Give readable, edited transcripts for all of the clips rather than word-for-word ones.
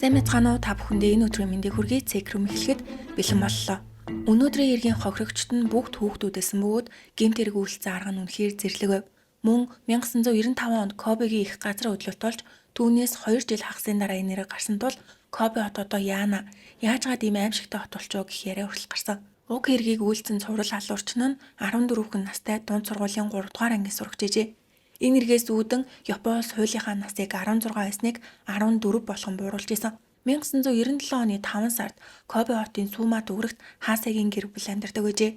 Сайн мэцгаануу та бүхэндээ энэ өдрийн мэндийг хүргэе. Цэкрэм эхлэхэд бэлэн боллоо. Өнөөдрийн иргэн хохирогчд нь бүгд хүүхдүүдсэн бөгөөд гэмт хэрэг үйлцэн арга нь үнэхээр зэрлэг байв. Мөн 1995 онд Кобегийн их газар хөдлөлт болж түүнээс 2 жил хагасын дараа энэ нэр гарсан тул Кобе хот одоо яана? Яаж гад ийм аимшигтай хот болчихоо гэх яриа хүртэл гарсан. Уг хэргийг үйлцэн цуврал алуурч нь 14 хүн настай дунд сургуулийн 3 дугаар ангид сурагчжээ. Энэ эргээс үүдэн Японы хуулийнхаа насыг 16 байсныг 14 болгон бууруулж исэн. 1997 оны 5 сард Кобе хотын Сума дүүрэгт Хасегийн гэр бүл амьдардаг байжээ.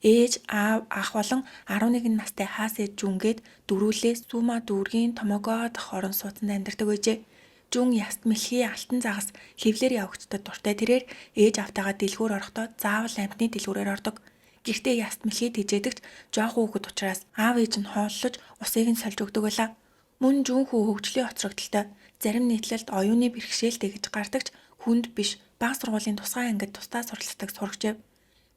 Ээж, аав, ах болон 11 настай Хасе Жүнгээд дөрүүлээ Сума дүүргийн Томогоо дах орон сууцнд амьдардаг байжээ. Жүн яст мэлхий алтан загас хевлэр явагддаг дуртай тэрээр ээж автагаа дэлгүүр орохдоо заавал амтны дэлгүүрээр ордог. Гэртээ яст мэлхий тэжээдэгч жоох хүүхэд учраас аав ээж нь хооллож усыг нь сольж өгдөг байлаа. Мөн Жүн хүү хөгжлийн хоцрогдолтой зарим нийтлэлд оюуны бэрхшээлтэй гэж гардагч хүнд биш бага сургуулийн тусгай ангид тусдаа суралцдаг сурагчээ.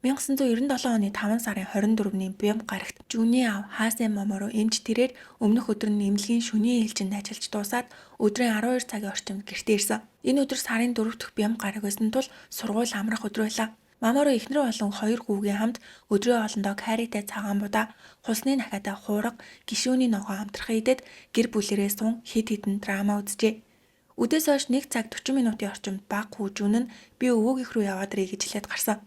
1997 оны 5 сарын 24-ний Бям гарагт Жүний аав Хасе Моморо эмч тэрээр өмнөх өдөр нь эмнэлгийн шөнийн ээлжинд ажиллаж дуусаад өдрийн 12 цагийн орчимд гэртээ ирсэн. Энэ өдөр сарын 4 дахь Бям гараг байсан тул сургууль амрах өдөр байлаа. Маморо эхнэр болон 2 хүүгийн хамт өдрийн хоолндоо каритай цагаан будаа, хусны нахатай хуурга, гишүүний ногоо амтрах идэд гэр бүлэрээ сун хид хідэн драма үзжээ. Үдээс хойш 1 цаг 40 минутын орчимд баг хүү Жүн нь би өвөөгийнх рүү яваад ирье гэж хэлээд гарсан.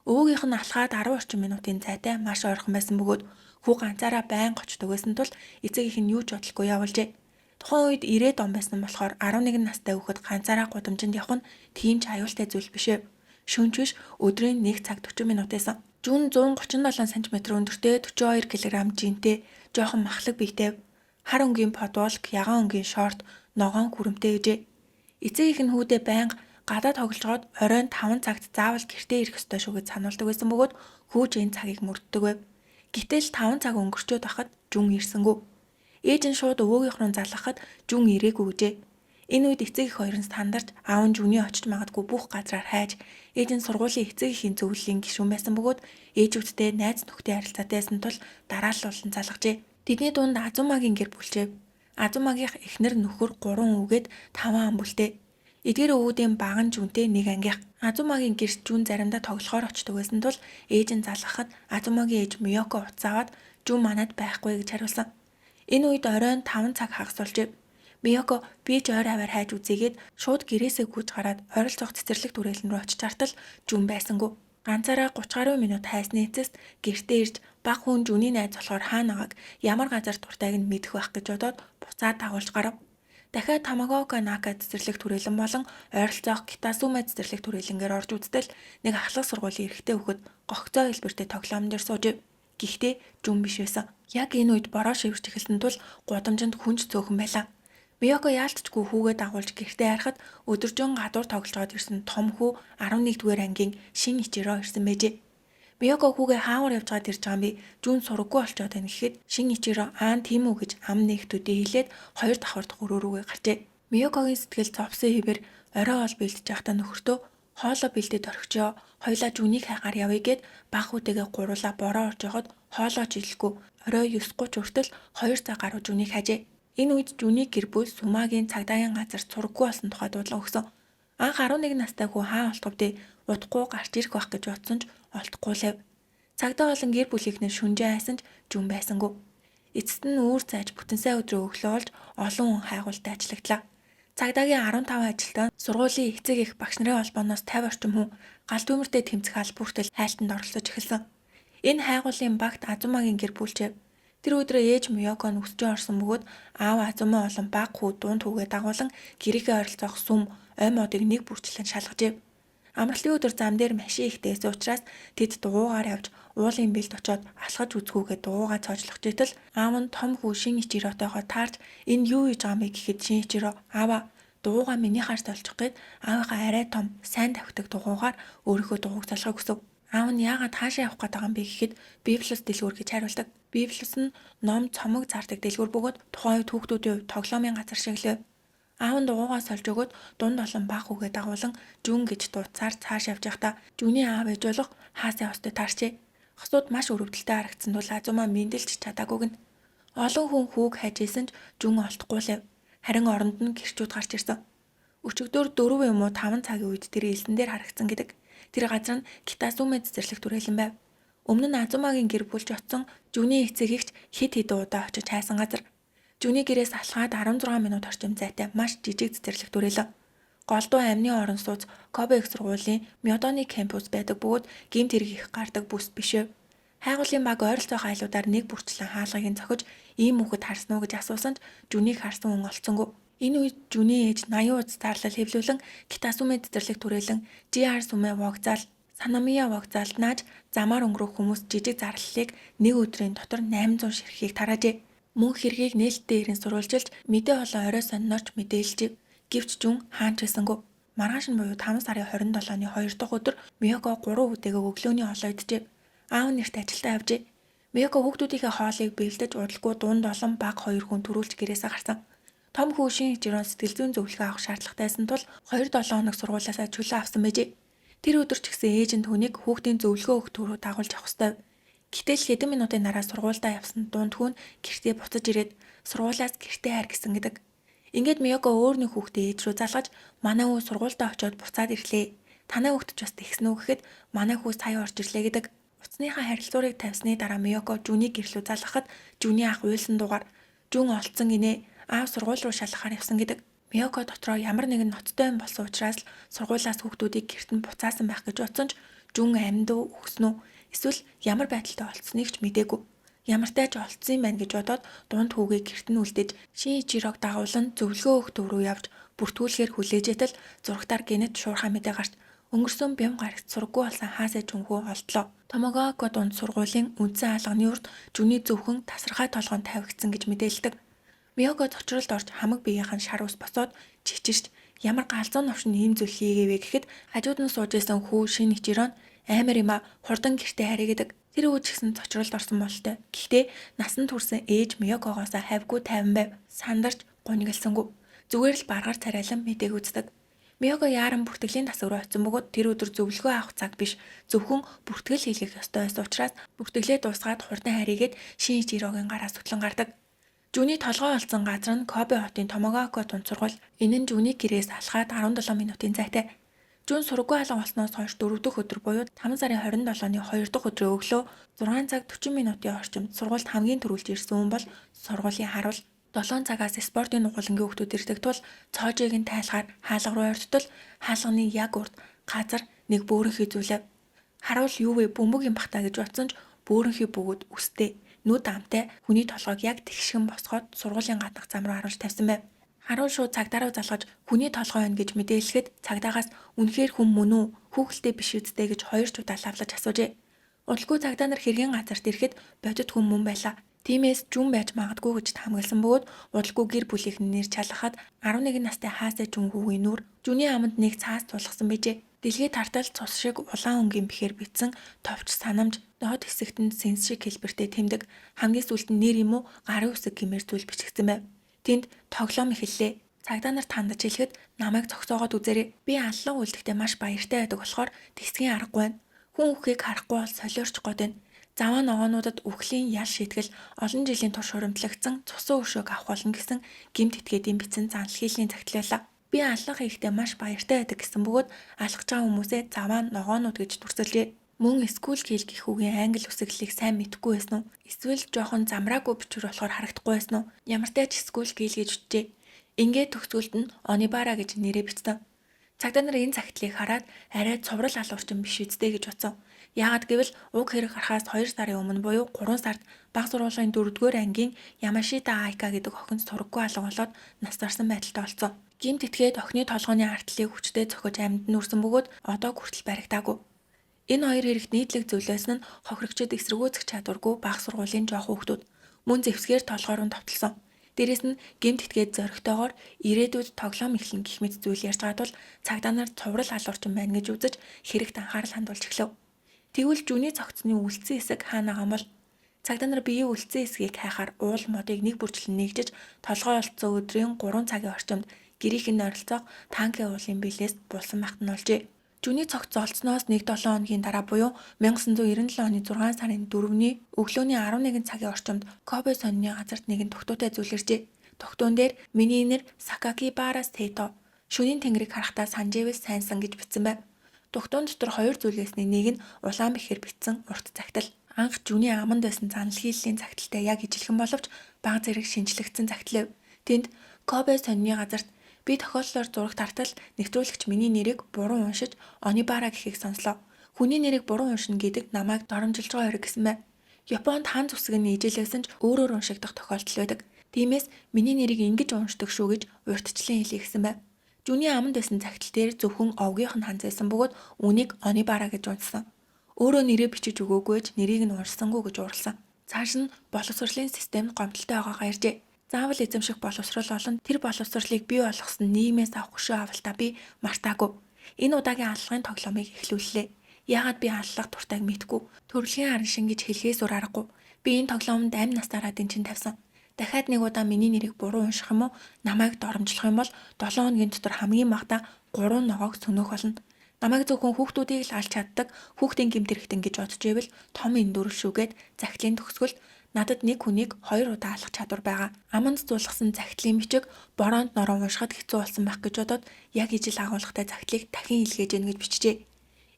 Өвөөгийнх нь алхаад 10 орчим минутын зайтай маш ойрхон байсан бөгөөд хүү ганцаараа байнга очдог байсан тул эцэг их нь юу ч бодлогүй явуулжээ. Тухайн үед ирээд он байсан болохоор 11 настай хүүхэд ганцаараа гудамжинд явах нь тийм ч аюултай зүйл биш ээ. Шөнч биш өдрийн 1 цаг 40 минут байсан. Жүн 137 см өндөртэй 42 кг жинтэй, жоохон махлаг биетэй, хар өнгийн подволк, ягаан өнгийн шорт, ногоон хүрэмтэй гэжээ. Эцэг их нь хүүдээ байнга гадаа тоглож гоод оройн 5 цагт заавал гэртээ ирэх ёстой шүү гэж сануулдаг байсан бөгөөд хүүж энэ цагийг мөрддөг байв. Гэтэл 5 цаг өнгөрчөөд байхад Жүн ирсэнгүй. Ээж нь шууд өвөөгийнх рүү залгахад Жүн ирээгүй гэжээ. Энэ үед эцэг их хоёр нь сандарч аав нь Жүний очиж магадгүй бүх газраар хайж ээж нь сургуулийн эцэг эхийн зөвлөлийн гишүүн байсан бөгөөд ээжүүдтэй найз нөхдөд харилцаатай байсан тул дарааллуулан залгажээ. Тэдний дунд Азумагийн гэр бүлчээ. Азумагийнх эхнэр нөхөр 3 өвгээд 5 ам бүлтэй. Эдгээр өвүүдийн баг нь Жүнтэй нэг ангийнх. Азумагийн гэрт Жүн заримдаа тоглохоор очдог байсан тул ээж нь залгахад Азумагийн ээж Миёко уцаагаад Жүн манад байхгүй гэж хариулсан. Энэ үед оройн 5 цаг хагас болжээ. Миёко би ч ойр аваар хайж үзээгээд шууд гэрээсээ гүйж гараад ойролцоох цэцэрлэг түрээлэн рүү очиж хартал Жүн байсангүй. Ганцаараа 30 гаруй минут хайсны эцэст гэртээ ирж баг хүн Жүний найз болохоор хаанагааг ямар газар дуртайг нь мэдэх байх гэж бодоод буцаад дагуулж гарав. Дахиад Тамагока Нака цэцэрлэг түрээлэн болон ойролцоох Китасума цэцэрлэг түрээлэнгээр орж үзтэл нэг ахлах сургуулийн эрэгтэй хүүхэд гогцоо хэлбэртэй тоглоом дээр сууж. Гэхдээ Жүн биш байсан. Яг энэ үед бороо шивэрч эхэлсэн тул гудамжинд хүнч цөөхөн байлаа. Миёко яалтчгүй хүүгээ дагуулж гэртээ харахад өдөржин гадуур тоглож гоод ирсэн том хүү 11-р ангийн шин ичироо ирсэн байжээ. Миёко хүүгээ хаавар явж гад ирж байгаа юм би Жүн сураггүй болчоод байна гэхэд шин ичироо аан тийм үү гэж ам нэгтүүдээ хэлээд 2 давхар дахь өрөө рүүгээ гарчээ. Миёкогийн сэтгэл зовсон хэвээр орой ол бэлдэж байхдаа нөхөртөө хоолоо бэлдээд орхичоо хоёлаа Жүнийг хайгаар явъя гэд баг хүүтэйгээ гуруула бороо орж явахад хоолоо жилэхгүй орой 9:30 хүртэл 2 цаг гаруй Жүнийг хажээ. Энэ үед Жүний гэр бүл Сумагийн цагдаагийн газар сургаггүй болсон тухай дуудлага өгсөн. Анх 11 настай хүү хаан олтговдээ удахгүй гарч ирэх байх гэж бодсон ч олдохгүй лав. Цагдаа болон гэр бүлийнхнээ шүнжээ хайсан ч Жүн байсангүй. Эцэст нь үүр цайж бүтэн сая өдрөө өглөө олж олон хүн хайгуултай ажиллагдлаа. Цагдаагийн 15 ажилтан сургуулийн эцэг их багш нарын холбооноос 50 орчим хүн гал дүмэртэй тэмцэх албууртал хайлтанд оролцож эхэлсэн. Энэ хайгуулын багт Азумагийн гэр бүлчээ. Тэр өдрөө ээж Миёко нь өсчөө орсон бөгөөд аав Азума болон баг хүү дунд хүүгээ дагуулan гэрээгээ ойролцоох сүм ой модыг нэг бүрчлэн шалгажээ. Амралтын өдөр зам дээр машин ихтэйсэн учраас тэд дугуугаар явж уулын бэлд очоод алхаж үзгүүгээ дугуугаа цоожлох житэл аав нь том хүү шин ичиротойгоо таарч энэ юу хийж байгаа юм бэ гэхэд шин ичиро аава дугуугаа миний хаарч олчих гээд аавынхаа арай том сайн тавхдаг дугуугаар өөрийнхөө дугуйг залхах хүсв. Аав нь яагаад хаашаа явах гээд байгаа юм бэ гэхэд Библиэс дэлгүүр гэж хариулдаг. Библиэс нь ном цомог зардаг дэлгүүр бөгөөд тухайн үед хүүхдүүдийн хувьд тоглоомын газар шиг лээ. Аав нь дугуйгаа сольж өгөөд дунд олон баг хүүгээ дагуулan Жүн гэж дуудсаар цааш явж байхдаа Жүний аав ээж болох Хаасаа хостой таарчээ. Хосууд маш өрөвдөлтэй харагдсан тул Азума мэндэлж чадаагүй гэн. Олон хүн хүүг хайж исэн ч Жүн олдохгүй лээ. Харин оронд нь гэрчүүд гарч ирсэн. Өчигдөр 4 юм уу 5 цагийн үед тэр элсэн дээр харагдсан гэдэг. Тэр газар нь Китасуме цэцэрлэг түрээлэн байв. Өмнө нь Азумагийн гэр бүлж очсон Жүний эцэг эгч хэд хэдэн удаа очиж хайсан газар. Жүний гэрээс алхаад 16 минут орчим зайтай маш жижиг цэцэрлэг түрээлэн. Голдуу амны орон сууц Кобе их сургуулийн Мёдоны кампус байдаг бөгөөд гэмт хэрэг их гардаг бүс биш ээ. Хайгуулын баг ойролцоо хайлуудаар нэг бүрчлэн хаалгыг цохиж ийм хүүхэд харсан уу гэж асуусан ч Жүнийг харсан хүн олцсонгүй. Энэ үед Жүний ээж 80 удаа зарлал хэвлүүлэн Китасуме цэцэрлэг түрээлэн GR Суме вокзал Санамия вокзалд нааж замаар өнгөрөх хүмүүс жижиг зарлалыг нэг өдрийн дотор 800 ширхгийг тараажээ. Мөн хэргийг нээлттэй ирэн сурвалжилж мэдээ болон орой сонинорч мэдээлжээ. Гэвч Жүн хаанч байсангүй. Маргааш нь буюу 5 сарын 27-ны 2 дахь өдөр Миёко 3 хүүтэйгээ өглөөний хоолоо идэжээ. Аав нэрт ажилдаа явжээ. Миёко хүүхдүүдийнхээ хоолыг бэлдэж удалгүй дунд олон баг 2 хүн төрүүлж гэрээсээ гарсан. Том хүү шинэ хичээрээр сэтгэл зүйн зөвлөгөө авах шаардлагатайсан тул 2-7 хоног сургуулиасаа чөлөө авсан байжээ. Тэр өдөр ч гэсэн ээж нь түүнийг хүүхдийн зөвлөгөө өгөх төрөв дагуулж авах ёстой. Гэтэл хэдэн минутын дараа сургуульдаа явсан дунд хүн гэртээ буцаж ирээд сургуулиас гэртээ хайр гэсэн гэдэг. Ингээд Миёко өөрний хүүхдээ ээж рүү залгаж манай хүү сургуульдаа очиод буцаад ирлээ. Танай хүүхд ч бас тэгсэн үү гэхэд манай хүү сая орж ирлээ гэдэг. Утасныхаа харилцуурыг тавьсны дараа Миёко Жүнийг гэрлүү залгахад Жүний ах уйлсан дугаар Жүн олцсон гинэ. Аав сургууль руу шалгахаар явсан гэдэг. Миёко дотроо ямар нэгэн ноцтой юм болсон учраас сургуулиас хүүхдүүдийг гэрт нь буцаасан байх гэж бодсон ч Жүн амьд уу өгсөн үү? Эсвэл ямар байдалтай олцсныг ч мэдээгүй. Ямартай ч олцсон юм байна гэж бодоод дунд хүүгээ гэрт нь үлдээж Шиничирог дагуулан зөвлөгөө өгөх төв рүү явж бүртгүүлэхээр хүлээжэтэл зурагтаар гинэт шуурхай мэдээ гарч өнгөрсөн бям гарагт сурггүй болсон хаасаа Жүнхүү олдлоо. Томогоако дунд сургуулийн үндсэн хаалганы урд Жүний зөвхөн тасархай толгойн тавигдсан гэж мэдээлдэг. Миёко цочролд орж хамаг биеийнх нь шар ус босоод чичирч ямар галзуу новшин ийм зүйл хийгээвэ гэхэд хажууд нь сууж байсан хүү Шиничирон амар юм а хурдан гэртээ харъя гэдэг. Тэр өвч гисэн цочролд орсон болтой. Гэхдээ насан турсан ээж Миёкогоос хайвгүй тайван байв. Сандарч гунигалсангүй. Зүгээр л баргаар царайлан мэдээг үздэг. Миёко яаран бүртгэлийн тасаг руу очсон бөгөөд тэр өдөр зөвлөгөө авах цаг биш. Зөвхөн бүртгэл хийх ёстой байсан учраас бүртгэлээ дуусгаад хурдан харийгээд Шиничирогийн гараас хөтлөн гардаг. Жүний толгой олцсон газар нь Кобе хотын Томогоако дунд сургууль. Энэ нь Жүний гэрээс алхаад 17 минутын зайтай. Жүн сургууль алга болсноос хойш 4 дахь өдөр буюу 5 сарын 27-ны 2 дахь өдрийн өглөө 6 цаг 40 минутын орчимд сургуульд хамгийн түрүүлж ирсэн хүн бол сургуулийн харуул. 7 цагаас спортын нугуулангийн хүүхдүүд ирдэг тул цоожийг нь тайлахаар хаалга руу ойртол хаалганы яг урд газар нэг бөөрөнхий зүйлэв. Харуул юу вэ бөмбөг юм бах та гэж бодсон ч бөөрөнхий бөгөөд үстэй нүд амтай хүний толгойг яг тэгшгэн босгоод сургуулийн гаднах зам руу харуулж тавьсан байв. Харуул шууд цагдаа руу залгаж хүний толгой байна гэж мэдээлэхэд цагдаагаас үнэхээр хүн мөн үү хүүхэлтэй биш үсттэй гэж 2 удаа лавлаж асуужээ. Удалгүй цагдаа нар хэргийн газарт ирэхэд бодит хүн мөн байлаа. Тиймээс Жүн байж магадгүй гэж таамагласан бөгөөд удалгүй гэр бүлийнхэн нэр чалгахад 11 настай хаасаа Жүнхүүгийн нүр Жүний аманд нэг цаас тулгсан байжээ. Дэлхий тартал цус шиг улаан өнгийн бэхээр битсэн товч санамж доод хэсэгт нь сэнс шиг хэлбэртэй тэмдэг хамгийн сүүлд нь нэр юм уу гарын үсэг гэмээр зүйл бичигдсэн байв. Тэнд тоглоом эхэллээ. Цагдаа нарт хандаж хэлэхэд намайг зогсоогоод үзээрэй. Би аллах үлдэхдээ маш баяртай байдаг болохоор тэсгийн аргагүй байна. Хүн үхийг харахгүй бол солиорч гоод байна. Заваа ногоонуудад үхлийн ял шийтгэл олон жилийн турш хуримтлагдсан цусан өршөөг авах болно гэсэн гэмт этгээдийн бичсэн занл хийлийн загтлалаа. Би аллах хийхдээ маш баяртай байдаг гэсэн бөгөөд алхаж байгаа хүмүүсээ заваа ногоонууд гэж дүрсэлжээ. Мөн скул гэл гэх үгийн англи үсэглэлийг сайн мэдэхгүй байсан уу? Эсвэл жоохон замраагүй бичвэр болохоор харагдахгүй байсан уу? Ямартай ч скул гэл гэж үтжээ. Ингээд төгсгөлд нь Онибара гэж нэрээ бичсэн. Цагдаа нар энэ загтлыг хараад арай цуврал алуурчин биш үстэй гэж бодсон. Яагад гэвэл уг хэрэг гарахаас 2 сарын өмнө буюу 3 сард баг сургуулийн 4-р ангийн Ямашита Айка гэдэг охин сургаггүй алга болоод нас барсан байдалтай болсон. Гэмт этгээд охины толгойн артлыг хүчтэй цохиж амьд нүрсэн бөгөөд одоо хүртэл баригдаагүй. Энэ хоёр хэрэгт нийтлэг зөвлөсөн нь хохирогчид эсэргүүцэх чадваргүй баг сургуулийн жоох хүүхдүүд мөн зэвсгээр толгойроо товтлсон. Дээрээс нь гэмт этгээд зоригтойгоор ирээдүйд тоглоом эхлэн гэх мэт зүйл ярьж байгаа тул цагдаа нар цуврал алуурчин байна гэж үзэж хэрэгт анхаарал хандуулж эхлэв. Тэгвэл Жүний цогцны үлдсэн хэсэг хаана байгаа юм бол цагдаа нар биеийн үлдсэн хэсгийг хайхаар уул модыг нэг бүрчлэн нэгжиж толгой олцсон өдрийн 3 цагийн орчимд гэрийнхэн ойролцоох танкийн уулын биелээс булсан багт нь олжээ. Жүний цогц олцсноос 1-7 хоногийн дараа буюу 1997 оны 6 сарын 4-ний өглөөний 11 цагийн орчимд Кобе сонины газарт нэгэн тогтуутай зүйл иржээ. Тогтуун дээр миний нэр Сакакибара Сейто, Шөнийн тэнгэрийг харахтаа санжээвэл сайнсан гэж бичсэн байв. Дугтуун дотор хоёр зүйлээсний нэг нь улаан бэхээр бичсэн урт загтал. Анх Жүний аманд байсан занал хийлийн загталтай яг ижилхэн боловч бага зэрэг шинжлэгдсэн загтал. Тэнд Кобе сонины газарт би тохиоллоор зураг тартал нэвтрүүлэгч миний нэрийг буруу уншиж Онибара гэхийг сонслоо. Хүний нэрийг буруу уншина гэдэг намайг доромжилж байгаа хэрэг гэсэн байна. Японд хан зүсэг нь ижилсэн ч өөрөөр уншигдах тохиолдол байдаг. Тиймээс миний нэрийг ингэж уншдаг шүү гэж урьдчилан хэлье гэсэн байна. Жүний аманд байсан загтал дээр зөвхөн овгийнх нь ханзайсан бөгөөд үнийг Онибара гэж уншсан. Өөрөө нэрээ бичиж өгөөгүй ч нэрийг нь уншсангүй гэж уурласан. Цааш нь боловсролын системд гомдолтой байгаагаа ярьжээ. Заавал эзэмших боловсрол олон тэр боловсролыг бий болгосон нийгмээс авах хөшөө авалтаа би мартаагүй. Энэ удаагийн аллагын тоглоомыг эхлүүллээ. Яагаад би аллах туртайг мэдгүй. Төрөлхийн аран шин гэж хэлхээс өөр аргагүй. Би энэ тоглоомд амь настаараа дэнчин тавьсан. Дахиад нэг удаа миний нэрийг буруу унших юм уу, намайг доромжлох юм бол 7 хоногийн дотор хамгийн багадаа 3 ногоог сөнөөх болно. Намайг зөвхөн хүүхдүүдийг л алж чаддаг хүүхдийн гэмт хэрэгтэн гэж бодож байвал том эндүрэл шүүгээд загтлын төгсгөлд надад нэг хүнийг 2 удаа алах чадвар байгаа. Аманд зулгасан загтлын бичиг бороонд нороо уншихад хэцүү болсон байх гэж бодоод яг ижил агуулгатай загтлыг дахин илгээж гэнэ гэж бичжээ.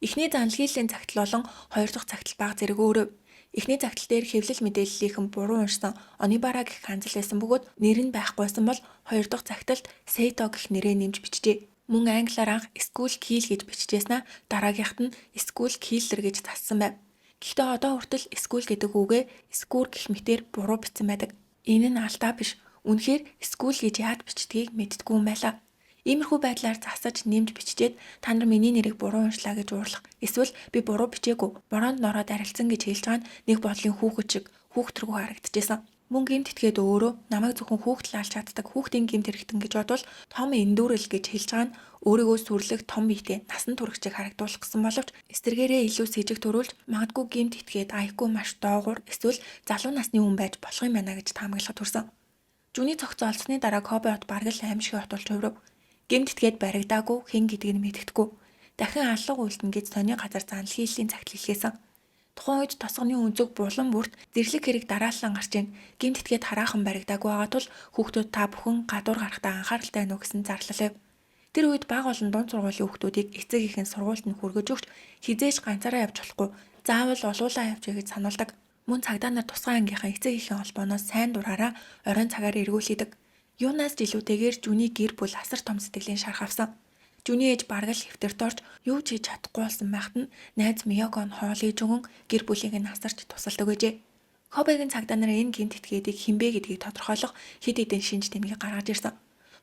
Эхний занал хийлийн загтал болон хоёр дахь загтал бага зэрэг өөрөө. Эхний загтал дээр хэвлэл мэдээллийнхэн буруу уншсан Онибара гэх ханзал байсан бөгөөд нэр нь байхгүйсэн бол хоёр дахь загталд Сейто гэх нэрээ нэмж бичжээ. Мөн англиар анх School Kill гэж бичижээснаа дараагийнхт нь School Killer гэж зассан байв. Гэхдээ одоо хүртэл School гэдэг үгээ School гэх мэтээр буруу бичсэн байдаг. Энэ нь алдаа биш. Үнэхээр School гэж яаж бичдгийг мэддэггүй юм байлаа. Иймэрхүү байдлаар засаж нэмж биччихэд та нар миний нэрийг буруу уншлаа гэж уурлах. Эсвэл би буруу бичээгүй. Бороонд нороод арилсан гэж хэлж байгаа нь нэг бодлын хүүхэд шиг хүүхтргүй харагдчихсан. Мөн гэмт итгээд өөрөө намайг зөвхөн хүүхдэл алж чаддаг хүүхдийн гэмт хэрэгтэн гэж бодвол том эндүрэл гэж хэлж байгаа нь өөрийгөө сүрлэх том биетэй насан туршийг харагдуулах гэсэн боловч эсвэргээрээ илүү с ิจ төрүүлж магадгүй гэмт итгээд IQ маш доогуур эсвэл залуу насны хүн байж болох юм байна гэж таамаглахад хүрсэн. Жүний цогцоо олсны дараа Кобе хот бараг л аимшиг хот болж хувирав. Гэмт итгээд баригдаагүй хэн гэдгийг нь мэддэхгүй. Дахин аллах үйлдэн гэж сони газар занал хийлийн цагт хэлхээсэн. Тухайн үед тосгоны өнцөг булан бүрт зэрлэг хэрэг дараалан гарч ийн. Гэмт итгээд хараахан баригдаагүй байгаа тул хүүхдүүд та бүхэн гадуур гарахдаа анхааралтай байна уу гэсэн зарлалав. Тэр үед бага олон дунд сургуулийн хүүхдүүдийг эцэг ихэн сургуульд нь хүргэж өгч хизээж ганцаараа явж болохгүй. Заавал олуулаа явж гэж сануулдаг. Мөн цагдаа нар тусгай ангийнхаа эцэг ихэн холбооноос сайн дураараа оройн цагаар эргүүлээдэг. Юунаас ч илүүтэйгээр Жүний гэр бүл асар том сэтгэлийн шарх авсан. Жүний ээж бараг л хэвтэрт орж юу ч хийж чадахгүй болсон байхад нь найз Миёко нь хоол хийж өгөн гэр бүлийг нь асарч тусалдаг гэжээ. Кобегийн цагдаа нар энэ гэмт итгээдийг хинбэ гэдгийг тодорхойлох хэд хэдэн шинж тэмдэг гаргаж ирсэн.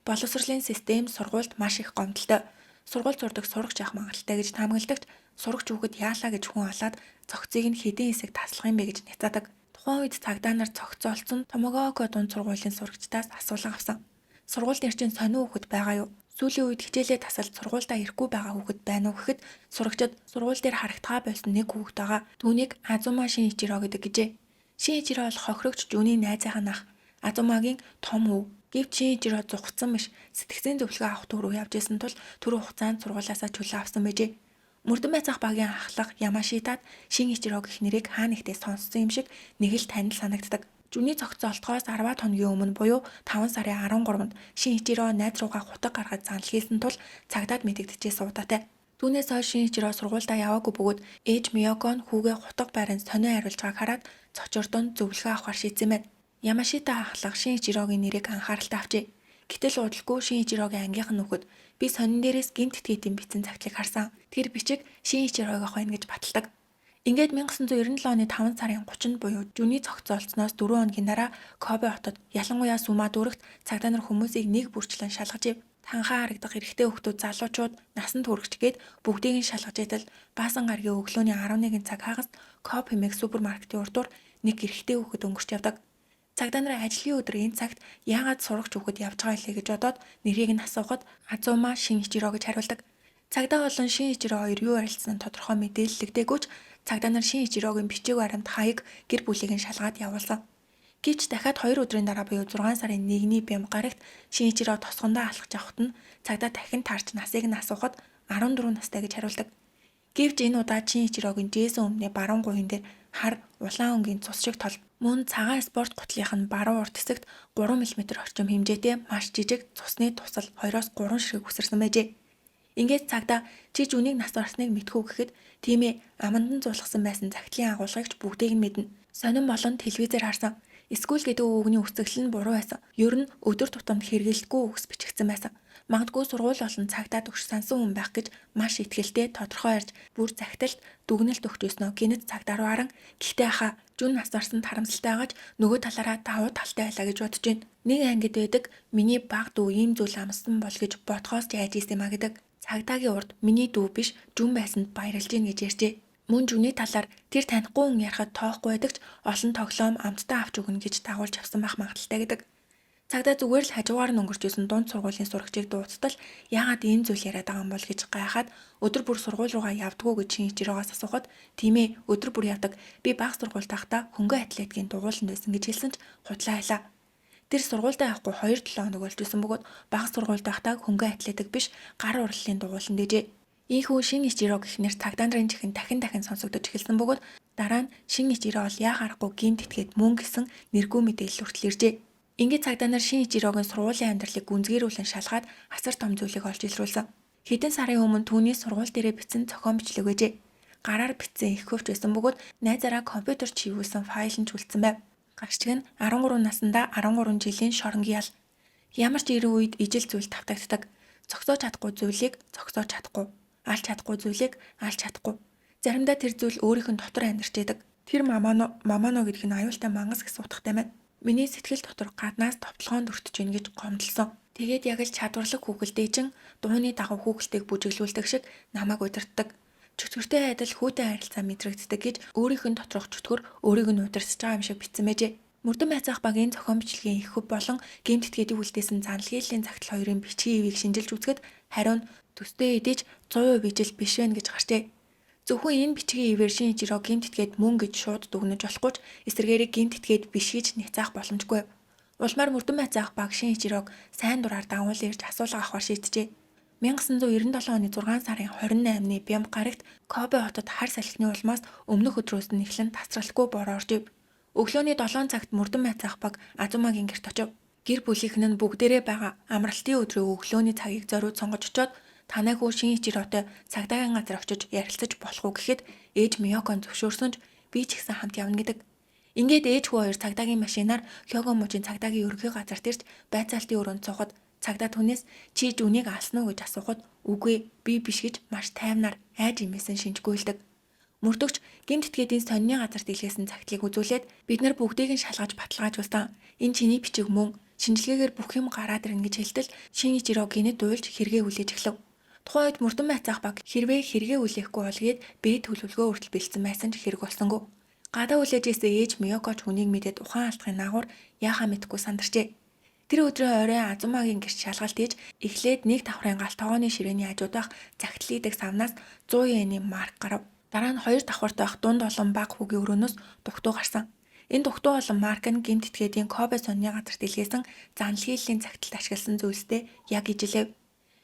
Боловсролын систем сургуульд маш их гомдолтой. Сургууль зурдаг сурагч явах магадлалтай гэж таамагладагч сурагч хүүхэд яалаа гэж хүн олоод цогцыг нь хэдийн хэсэг таслах юм бэ гэж няцаадаг. Тухайн үед цагдаа нар цогцоолцсон Томогоко дунд сургуулийн сурагчдаас асуулан авсан. Сургууль дээр чинь сонио хүүхэд байгаа юу? Сүүлийн үед хичээлээ тасалж сургуультай ирэхгүй байгаа хүүхэд байна уу гэхэд сурагчид сургууль дээр харагдгаа байсан нэг хүүхэд байгаа. Түүнийг Азума Шиничиро гэдэг гэжээ. Шиничиро бол хохирогч Жүний найзынхаа ах. Азумагийн том өвөө. Гэвч Шиничиро зугцсан биш. Сэтгцийн зөвлөгөө авах төрөв явж исэн тул тэр хугацаанд сургуулиасаа чөлөө авсан байжээ. Мөрдөн байцаах багийн ахлах Ямашитад Шиничиро гэх нэрийг хаа нэгтээ сонссон юм шиг нэг л танил санагддаг. Жүний цогцоолтгоос 10 хоногийн өмнө буюу 5 сарын 13-нд Шиничиро найз руугаа хутаг гаргаж занал хийсэн тул цагдаад мэдэгдэжээ суудатай. Түүнээс хойш Шиничиро сургуультай яваагүй бөгөөд ээж Миёко нь хүүгээ хутаг байранд сонио хариулж байгааг хараад цочордонд зөвлөгөө авахар шийдсэн байна. Ямашита ахлах Шиничирогийн нэрийг анхааралтай авчээ. Гэтэл удалгүй Шиничирогийн ангийнхан нөхөд би сонин дээрээс гэмт итгээдийн бичсэн цагтлыг харсан. Тэр бичиг Шиничирог байна гэж баталдаг. Ингээд 1997 оны 5 сарын 30-нд буюу Жүний цогцоолцсноос 4 хоногийн дараа Кобе хотод ялангуяа Сума дүүрэгт цагдаа нар хүмүүсийг нэг бүрчлэн шалгаж ив. Танхаа харагдах эрэгтэй хүүхдүүд залуучууд насанд хүрэгчгээд бүгдийг нь шалгаж идэл баасан гарагийн өглөөний 11 цаг хагас Коп хэмээх супермаркетын урдуур нэг эрэгтэй хүүхэд өнгөрч явдаг. Цагдаа нар ажлын өдөр энэ цагт яагаад сурагч хүүхэд явж байгаа юм гэж бодоод нэрийг нь асуухад Азума Шиничиро гэж хариулдаг. Цагдаа болон Шиничиро хоёр юу ярилцсан тодорхой мэдээлэлдэггүй ч цагдаа нар Шиничирогийн бичиг баримт хаяг гэр бүлийг нь шалгаад явуулсан. Гэвч дахиад 2 өдрийн дараа буюу 6 сарын 1-ний бямгарагт Шиничиро тосгондоо алхаж явахад нь цагдаа дахин таарч насыг нь асуухад 14 настай гэж хариулдаг. Гэвч энэ удаа Шиничирогийн Жэсэн өмнө баруун гуйн дээр хар улаан өнгийн цус шиг тол Мөн цагаан спорт гутлынх нь баруун урд хэсэгт 3 мм орчим хэмжээтэй маш жижиг цусны тусал 2-3 ширхэг үсэрсэн байжээ. Ингээд цагдаа чи жүнийг нас барсныг мэдхүү гэхэд тийм ээ амандан зулгасан байсан цагтлын агуулгыг бүгдийг нь мэднэ. Сонин болон телевизээр харсан. Эсвэл гэдэг үгний үсгэглэл нь буруу байсан. Ер нь өдөр тутамд хэрэглэдэггүй үгс бичигдсэн байсан. Магадгүй сургууль болон цагдаа төгс сансан хүн байх гэж маш итгэлтэй тодорхой ярьж бүр захидалд дүгнэлт өгч өснөө гинэт цагдаа руу харан гэхдээ хаа жүн нас барсанд харамсалтай байгаач нөгөө талаараа давуу талтай байлаа гэж бодож байна. Нэг ангид байдаг миний баг дүү ийм зүйл амссан бол гэж ботхоос яаж ийсэн маа гэдэг. Цагдаагийн урд миний дүү биш жүн байсанд баярлж гин гэж ярьжээ. Мөн жүний талаар тэр танихгүй хүн ярахад тоохгүй байдагч олон тоглоом амттай авч өгнө гэж дагуулж авсан байх магадaltaй гэдэг. Цагдаа зүгээр л хажуугаар нь өнгөрч исэн дунд сургуулийн сурагчийг дуудтал яагаад ийм зүйл яриад байгаа юм бол гэж гайхаад өдөр бүр сургууль руугаа явдггүй гэж Шиничирогоос асуухад тийм ээ өдөр бүр явдаг. Би бага сургууль тахта хөнгөн атлетикийн дугууланд байсан гэж хэлсэн ч худлаа хайлаа. Тэр сургуультай авахгүй 2-7 хоног болж исэн бөгөөд бага сургууль тахта хөнгөн атлетик биш гар урлалын дугууланд дэжээ. Ийхүү Шиничирог гэхнэр цагдаа нарын чихэн дахин сонсогдож эхэлсэн бөгөөд дараа нь Шиничирог яа харахгүй гинт итгээд мөн гэсэн нэргүй мэдээлэл хүртэл иржээ. Ингээд цагдаа нар Шиничирогийн сургуулийн амьдралыг гүнзгийрүүлэн шалгаад асар том зүйлийг олж илрүүлсэн. Хэдэн сарын өмнө түүний сургууль дээрээ бичсэн зохион бичлэг байжээ. Гараар бичсэн их хөвч байсан бөгөөд найзаараа компьютерт чивүүлсэн файл нь ч үлдсэн байв. Гагчиг нь 13 наснда 13 жилийн шоронгийн ял. Ямар ч ирэх үед ижил зүйл тавтагддаг. Зогсоож чадахгүй зүйлийг зогсоож чадахгүй. Алж чадахгүй зүйлийг алж чадахгүй. Заримдаа тэр зүйл өөрийнх нь дотор амьдарч яадаг. Тэр мамано гэдэг нь аюултай мангас гэсэн утгатай байна. Миний сэтгэл дотор гаднаас товтлогоонд өртөж гин гэж гомдлсон. Тэгээд яг л чадварлаг хүүхэлдэй чин дууны дагав хүүхэлтэйг бүжиглүүлдэг шиг намайг удирддаг. Чөтгөртэй адил хүүтэй харилцаа мэдрэгддэг гэж өөрийнх нь доторх чөтгөр өөрийг нь удирдах байгаа юм шиг бичсэн байжээ. Мөрдөн байцаах багийн зохион бичлэгийн их хөв болон гэмтэтгээдийг үлдээсэн заналгийллийн цагтл хоёрын бичгийн ивийг шинжилж үзэхэд хариу нь төстэй эдэж 100% ижил биш вэ гэж гарчээ. Зөвхөн энэ бичгийн ивээр Шиничирог гэмтэтгээд мөн гэж шууд дүгнэж болохгүй ч эсвэргээрээ гэмтэтгээд биш гэж няцаах боломжгүй. Улмаар мөрдөн байцаах баг Шиничирог сайн дураар дагуул ирж асуулга авахар шийджээ. 1997 оны 6 сарын 28-ны Бямб гарагт Кобе хотод хар салхины улмаас өмнөх өдрөөс нь эхлэн тасралтгүй бороо орж ив. Өглөөний 7 цагт мөрдөн байцаах баг Азумагийн гэрт очив. Гэр бүлийнх нь бүгдээрээ байгаа амралтын өдрөө өглөөний цагийг зориуд сонгож очиод танай хүү Шиничирогтой цагдаагийн газар очиж ярилцаж болох уу гэхэд ээж Миёкон зөвшөөрсөн ч би ч ихсэн хамт явна гэдэг. Ингээд ээж хүү хоёр цагдаагийн машинаар Хёго мужийн цагдаагийн ерөнхий газарт ирж байцаалтын өрөөнд суугаад цагдаа түнээс чи жүнийг алсан уу гэж асуухад үгүй би биш гэж маш тайвнаар айж имээсэн шинжгүүлдэг. Мөрдөгч гэмтэтгээдийн сонины газарт илгээсэн цагтлыг үзүүлээд бид нар бүгдийг нь шалгаж баталгаажуулсан. Энэ чиний бичиг мөн шинжилгээгээр бүх юм гараад ирнэ гэж хэлтэл Шиничирог гинэд дуйлж хэрэгээ хүлээж эхлэв. Тухайн үед мөрдөн байцаах баг хэрвээ хэрэгээ үлээхгүй болгээд бие төлөвлөгөө хүртэл бэлдсэн байсан ч хэрэг болсонгүй. Гадаа үлээжээсээ ээж Миёко ч хүнийг мэдээд ухаан алдахын наагур яахаа мэдэхгүй сандарчээ. Тэр өдрийн орой Азумагийн гэрт шалгалт хийж эхлээд нэг давхрын гал тогооны ширээний хажууд байх цагтлын идэх савнаас 100 йены марк гарав. Дараа нь 2 давхарт байх дунд олон баг хүүгийн өрөөнөөс дугтуу гарсан. Энэ дугтуу олон марк нь гэмтэтгээдийн Кобе сонины газарт илгээсэн заналгийллийн цагталд ашигласан зүйлстэй яг ижилэв.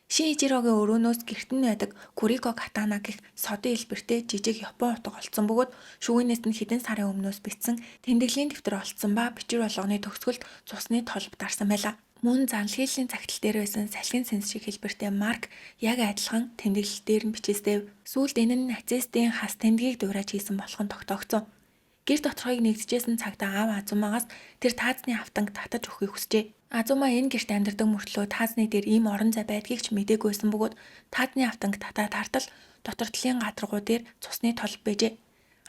Шиничирогийн өрөөнөөс гэрт нь байдаг Курико катана гэх содын хэлбэртэй жижиг Япон утга олцсон бөгөөд шүүгийнээс нь хэдэн сарын өмнөөс бичсэн тэмдэглэлийн дэвтэр олцсон ба бичвэр болгоны төгсгөлд цусны толб дарсан байлаа. Мөн заналгийллийн цагтл дээр байсан салхин сэнс шиг хэлбэртэй марк яг адилхан тэмдэглэл дээр нь бичээстэй. Сүүлд энэ нь нацистийн хас тэмдгийг дуурайж хийсэн болох нь тогтоогдсон. Гэр доторхойг нэгдэжсэн цагдаа аав Азумагаас тэр таазны автанг татаж өгөхийг хүсжээ. Азума энэ гэрт амьдардаг мөртлөө таазны дээр ийм орон зай байдгийг ч мдэггүйсэн бөгөөд таазны автанг татаад тартал дотор талын гадаргуу дээр цусны толб байжээ.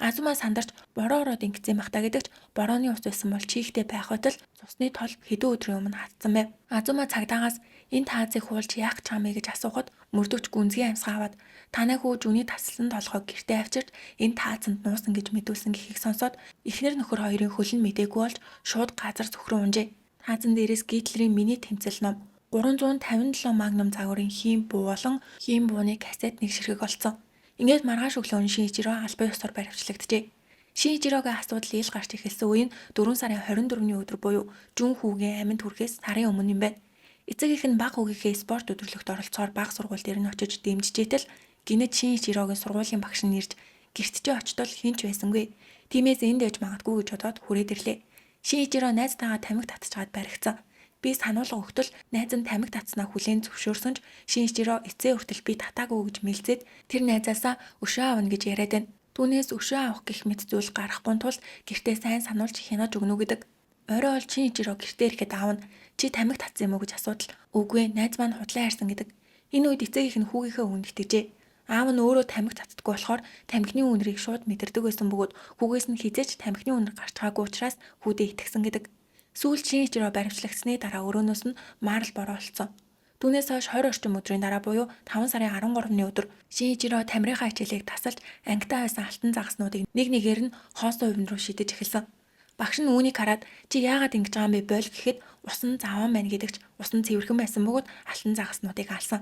Азума сандарч бороо ороод ингэсэн бахта гэдэгч борооны ус байсан бол чихтэй байх байтал цусны толб хэдэн өдрийн өмнө хатсан байв. Азума цагдаагаас энэ таазыг хуулж яах ч хамээ гэж асуухад мөрдөгч гүнзгий амьсгаа аваад танай хүү жүний таслан толгойг гэртээ авчирч энэ таазанд нуусан гэж мэдүүлсэн гэхийг сонсоод эхнэр нөхөр хоёрын хөлн мдэггүй болж шууд газар зөвхрөн унжээ. Таазан дээрээс Гитлерийн миний тэмцэл ном 357 магнум загварын хийм буу болон хийм бууны кассет нэг ширхэг олцсон. Ингээд маргааш өглөө Шиничирог албан ёсоор баривчлагджээ. Шиничирогийн асуудал ил гарч эхэлсэн үе нь 4 сарын 24-ний өдөр буюу Жүн хүүгийн аминд хүрэхээс сарын өмнө юм байна. Эцэг их нь баг хүүгийнхээ спорт өдрөлгөт оролцохоор баг сургууль дээр нь очиж дэмжижээтэл гинэд Шиничирогийн сургуулийн багш нь ирж Гэрт чи очтол хинч байсангүй. Тиймээс энд ээж магадгүй гэж бодоод хүрээд ирлээ. Шинжироо найзтайгаа тамхи татчихад баригдсан. Би сануулга өгтөл найз нь тамхи татснаа хүлээн зөвшөөрсөн ч шинжироо эцээ хүртэл би татаагүй гэж мэлзээд тэр найзаасаа өшөө авна гэж яриад байна. Түүнээс өшөө авах гэх мэт зүйл гарахгүй тул гэртээ сайн сануулж хянаж өгнө гэдэг. Орой ол шинжироо гэртээ ирэхэд аавна. Чи тамхи татсан юм уу гэж асуудал. Үгүй ээ, найз маань худлаа харсан гэдэг. Энэ үед эцэгийнх нь хүүгийнхээ үгэнд итгэжээ. Аав нь өөрөө тамхи татдаггүй болохоор тамхины үнэрийг шууд мэдэрдэг байсан бөгөөд хүүгээс нь хизээч тамхины үнэр гарч байгаагүй учраас хүүдээ итгэсэн гэдэг. Сүүлд шинжироо баримтлагдсны дараа өрөөнөөс нь марл бороо олцсон. Түүнээс хойш 20 орчим өдрийн дараа буюу 5 сарын 13-ны өдөр шинжироо тамирынхаа хичээлийг тасалж ангитаа байсан алтан загаснуудыг нэг нэгээр нь хоостой хувин руу шидэж эхэлсэн. Багш нь үүнийг хараад чи яагаад ингэж байгаа юм бэ бойл гэхэд ус нь заван байна гэдэгч ус нь цэвэрхэн байсан бөгөөд алтан загаснуудыг алсан.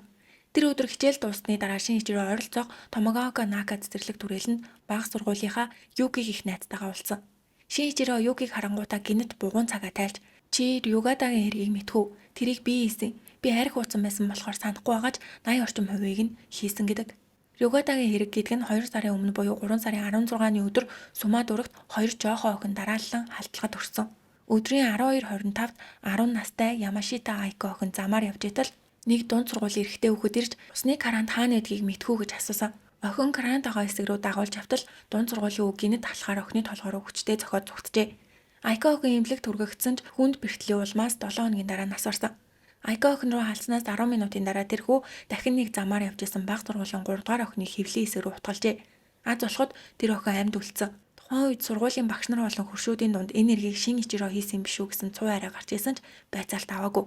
Тэр өдөр хичээл дуусны дараа шинжирөө ойролцоох Томогавака Нака цэцэрлэг түрээлэнд бага сургуулийнхаа Юкиг их найзтайгаа уулзсан. Шинжирөө Юкиг харангуйтаа гинэт бугуун цагаа тайлж чи Рюгадагийн хэргийг мэдхүү. Тэрийг би хийсэн. Би арх ууцсан байсан болохоор санахгүй байгаач 80 орчим хувийг нь хийсэн гэдэг. Рюгадагийн хэрэг гэдэг нь 2 сарын өмнө буюу 3 сарын 16-ны өдөр Сумаа дурагт 2 жоохон охин дараалан халдлагад өрсөн. Өдрийн 12:25-д 10 настай Ямашита Айко охин замаар явж итэл нэг дунд сургуулийн эрэгтэй хүүхэд ирж усны крант хаана байдгийг мэдхүү гэж асуусан. Охин крант байгаа хэсэг рүү дагуулж автал дунд сургуулийн үг гинэт алхаар охины толгоор хүчтэй зохиод зүгтжээ. Айко охин имлэг түргэгдсэн ч хүнд бэрхтлийн улмаас 7 хоногийн дараа нас барсан. Айко охин руу халснаас 10 минутын дараа тэрхүү дахин нэг замаар явж исэн бага сургуулийн 3 дугаар охины хэвлийн хэсэг рүү утгалжээ. Аз болоход тэр охин амьд үлдсэн. Тухайн үед сургуулийн багш нар болон хөршүүдийн дунд энэ эргийг Шинжироо хийсэн биш үү гэсэн цуу яриа гарч исэн ч байцаалт аваагүй.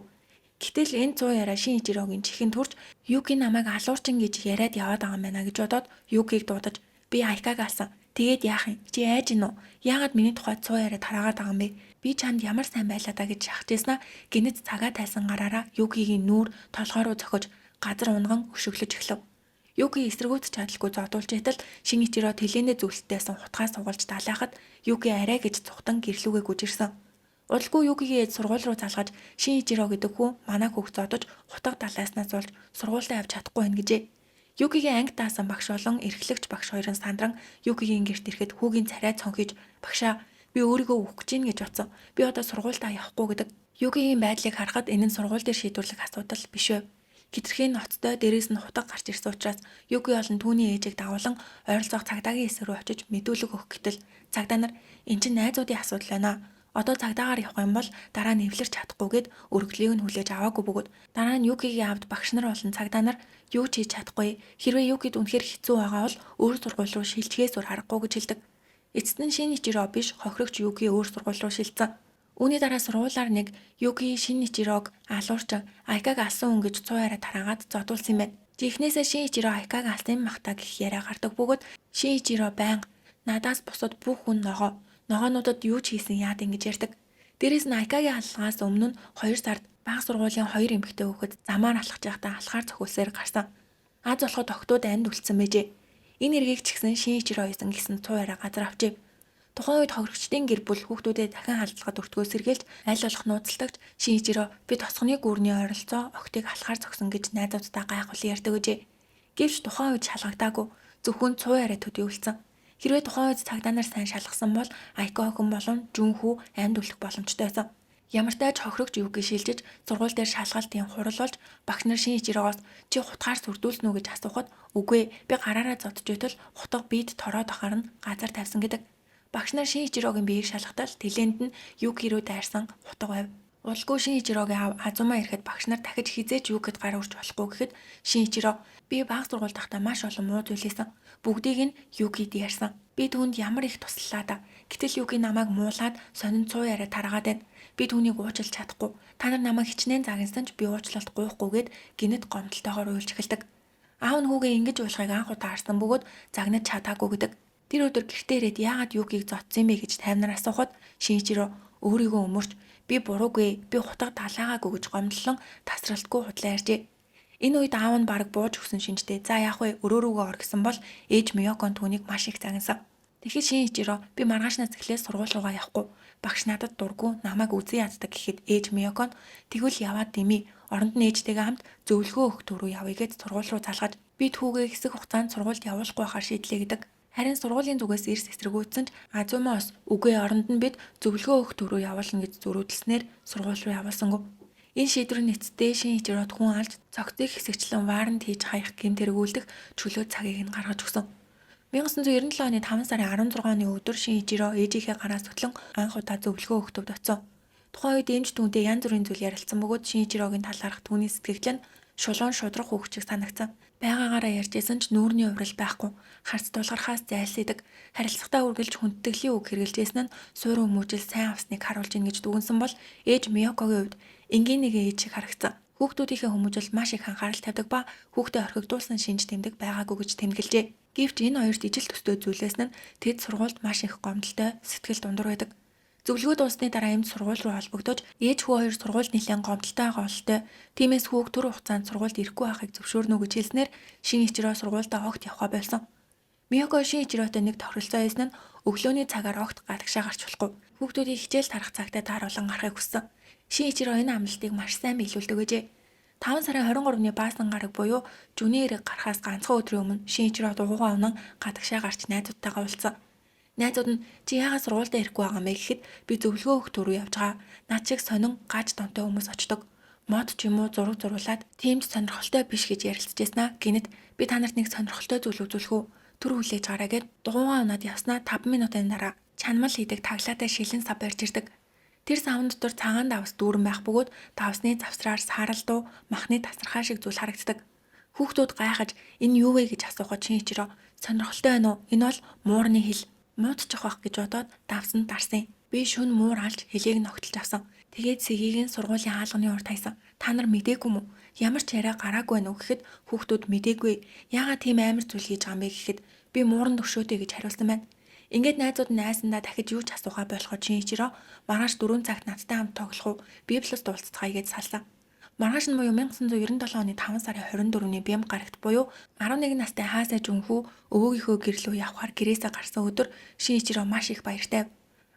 Гэтэл энэ цуу яриа Шинжироогийн чихэнд турж Юки намайг алуурчин гэж яриад яваад байгаа юм байна гэж бодоод Юкиг дуудаж би Айкаг алсан. Тэгээд яах юм? Чи айж гинөө? Яагаад миний тухай цуу яриад хараагаад байгаа юм бэ? Би чамд ямар сайн байлаа да гэж шахажсанаа гинэт цагаа тайсан гараараа Юкигийн нүүр толгой руу зохиж газар унган өшөглөж эхлэв. Юки эсэргүүцэж чадалгүй зодуулж байтал Шинжироо тэлээнэ зүлттэйсэн хутгаа сугалж далайхад Юки арай гэж цухтан гэрлүүгээ гүжирсэн. Удалгүй Юкигийн ээж сургууль руу залгаж Шинжироо гэдэг хүн манай хүүхд зодож хутга далайснаас болж сургуультай явж чадахгүй байна гэжээ. Юкигийн анги таасан багш болон эрхлэгч багш хоёрын сандран Юкигийн гэрт ирэхэд хүүгийн царай цонхиж багшаа би өөрийгөө үхэх гэж байна гэж бодсон. Би одоо сургуультай явахгүй гэдэг. Юкигийн байдлыг харахад энэ нь сургууль дээр шийдвэрлэх асуудал биш вэ? Хитрхийн ноцтой дээрээс нь хутга гарч ирсэн учраас Юки болон түүний ээжийг дагуулan ойролцоох цагдаагийн эсрэг рүү очиж мэдүүлэг өгөх гэтэл цагдаа нар эн чинь найзуудын асуудал байна. Одоо цагдаагаар явах юм бол дараа нь эвлэрч чадахгүйгээд өргөлийг нь хүлээж аваагүй бөгөөд дараа нь Юкигийн аавд багш нар болон цагдаа нар юу ч хийж чадахгүй. Хэрвээ Юкид үнэхээр хэцүү байгаа бол өөр сургууль руу шилжихээс өөр аргагүй гэж хэлдэг. Эцэст нь Шинжироо биш хохирогч Юки өөр сургууль руу шилжсэн. Үүний дараа сургуулаар нэг Юки Шинжироог алуурч Айкаг алсан хүн гэж цуу яриа тараагаад зодуулсан юм байна. Жихнээсээ Шинжироо Айкаг алсан махта гэх яриа гардаг бөгөөд Шинжироо байнга надаас бусад бүх хүн ногоонуудад юу ч хийсэн яад ингэж ярьдаг. Дээрээс нь Айкагийн алхлагаас өмнө нь 2 сард бага сургуулийн 2 эмэгтэй хүүхэд замаар алхаж байхдаа алхаар цохилсээр гарсан. Аз болоход октод амьд үлдсэн мэжээ. Энэ эргийг ч гэсэн Шинжироо хийсэн гэсэн цуу яриа газар авчив. Тухайн үед хохирогчдын гэр бүл хүүхдүүдэд дахин халдлагад өртгөө сэргээлж аль болох нууцлдагч Шинжироо би тосгоны гүүрний ойролцоо охтыг алхаар зогсон гэж найзуудтай гайхуулан ярьдаг гэжээ. Гэвч тухайн үед шалгагдаагүй зөвхөн цуу яриа төдийлсэн. Хэрвээ тухайн үед цагдаа нар сайн шалгасан бол Айко охин болон Жүнхүү амьд үлдэх боломжтой байсан. Ямар тааж хохирогч Юки шилжиж сургууль дээр шалгалтын хурал болж багш нар Шинжирогоос чи хутгаар сүрдүүлсэн үү гэж асуухад үгүй би гараараа зодж байтал хутга бид тороод ахаар нь газар тавьсан гэдэг. Багш нар Шинжироогийн биеийг шалгатал тэлээнд нь Юки рүү дайрсан хутга байв. Удалгүй Шинжироогийн аав Азумаа ирэхэд багш нар дахиж хизээч Юкид гар өрч болохгүй гэхэд Шинжироо би бага сургууль тахта маш олон муу зүйл хийсэн. Бүгдийг нь Юкид ярьсан. Би түүнд ямар их туслалаа да. Гэтэл Юки намайг муулаад сонин цуу яриа тараагаад байна. Би түүнийг уучлах чадахгүй. Та нар намайг хичнээн загнасан ч би уучлалт гуйхгүйгээд гинэт гомдолтойгоор уйлж эхэлдэг. Аав нь хүүгээ ингэж уйлахыг анх удаа харсан бөгөөд загнаж чадаагүй гэдэг. Тэр өдөр гэртээ ирээд яагаад Юкиг зодсон юм бэ гэж таймнаар асуухад Шинжироо өөрийгөө өмөрч би буруугүй би хутга талаагаагүй гэж гомдлон тасралтгүй худлаа ярьжээ. Энэ үед аав нь бараг бууж өгсөн шинжтэй. За яах вэ? Өрөөрөөгөө ор гэсэн бол ээж Миёкон түүнийг маш их загнасан. Тэгэхэд Шинжироо би маргаашнаас эхлээд сургууль руугаа явахгүй. Багш надад дургүй намайг үзэн яддаг гэхэд ээж Миёкон тэгвэл яваад димий. Оронд нь ээжтэйгээ хамт зөвлөгөө өгөх төрөө явъя гэд сургууль руу залгаж би түүгээ хэсэг хугацаанд сургуульд явуулахгүй байхаар шийдлээ гэдэг. Харин сургуулийн зүгээс эрс эсрэгүүцсэн ч Азумаас үгүй оронд нь бид зөвлөгөө өгөх төрөө явуулна гэж зөрүүлснээр сургууль руу явуулсангүй. Энэ шийдвэр нэцтэй Шиничирод хүн алж цогцыг хэсэгчлэн ваарнд хийж хаях гэмт хэрэгүүлдэх чөлөө цагийг нь гаргаж өгсөн. 1997 оны 5 сарын 16-ны өдөр Шиничиро ээжийнхээ гараас төтлөн анх удаа зөвлөгөө өгөх төвд очив. Тухайн үед эмч түүнтэй янз бүрийн зүйл ярилцсан бөгөөд Шиничирогийн талаарх түүний сэтгэгдэл нь шулуун шудрах хөвгчийг санагцсан. Байгаагаараа ярьжсэн ч нүүрний урал байхгүй. Харц тулгархаас зайлсхийдэг. Харилцагтаа үргэлж хүндтгэлийн үг хэрэгжилжсэн нь суурь хүмүүжил сайн авсныг харуулж ийн гэж дүгнсэн бол ээж Миёкогийн хувьд энгийн нэг ээж шиг харагдсан. Хүүхдүүдийнхээ хүмүүжилд маш их анхаарал тавьдаг ба хүүхдээ орхигдуулсан шинж тэмдэг байгаагүй гэж тэмдэглэжээ. Гэвч энэ хоёрт ижил төстэй зүйлээс нь тэд сургуульд маш их гомдолтой сэтгэл дундар байдаг. Зөвлөгөө дууссаны дараа эмч сургууль руу холбогдож ээж хүү хоёр сургуульд нэлээд гомдолтой голтой. Тиймээс хүүг түр хугацаанд сургуульд ирэхгүй байхыг зөвшөөрнө гэж хэлснээр Шиничиро сургуульдаа огт явхаа болсон. Миёко Шиничиротой нэг тохиролцоо хийсэн нь өглөөний цагаар огт гадагшаа гарч болохгүй. Хүүхдүүдийг хичээл тарах цагтаа тааруулан гарахыг хүссэн. Шиничиро энэ амлалтыг маш сайн биелүүлдэг гэжээ. 5 сарын 23-ны баасан гараг буюу Жүний эрэг гарахаас ганцхан өдрийн өмнө Шиничиро дугуйгаа унан гадагшаа гарч найзуудтайгаа уулзсан. Найзууд нь чи яагаад сургуультай ирэхгүй байгаа мэй гэхэд би зөвлөгөө өгөх төрөв явж байгаа. Над шиг сонин гаж донтой хүмүүс очдог. Мод ч юм уу зураг зурулаад тийм ч сонирхолтой биш гэж ярилцчихсан аа. Гэнэт би та нарт нэг сонирхолтой зүйл үзүүлэх үү? Түр хүлээж гараа гэд дугуйгаа унаад явснаа 5 минутын дараа чанмал хийдэг таглаатай шилэн сав барьж ирдэг. Тэр савн дотор цагаан давс дүүрэн байх бөгөөд давсны завсраар сааралдуу махны тасархаа шиг зүйл харагддаг. Хүүхдүүд гайхаж энэ юу вэ гэж асуухад Шиничиро сонирхолтой байна уу? Энэ бол муурны хил. Муудчих байх гэж бодоод давсанд дарсан. Би шүн муур алж хөлийг ногтолж авсан. Тэгээд сэгийг нь сургуулийн хаалганы урд хайсан. Та нар мдээгүй мүү? Ямар ч яриа гараагүй байна уу гэхэд хүүхдүүд мдээгүй. Яагаад тийм амар зүйл хийж байгаа юм бэ гэхэд би мууранд өшөөтэй гэж хариулсан байна. Ингээд найзууд нь айсандаа дахиж юу ч асуухаа болохоо Шиничиро маргааш 4 цагт надтай хамт тоглох уу? Библиэс дуулцгаая гэж салсан. Маргааш нь буюу 1997 оны 5 сарын 24-ний бям гарагт буюу 11 настай хаасай Жүнхүү өвөөгийнхөө гэрлөө явхаар гэрээсээ гарсан өдөр Шиничиро маш их баяртай.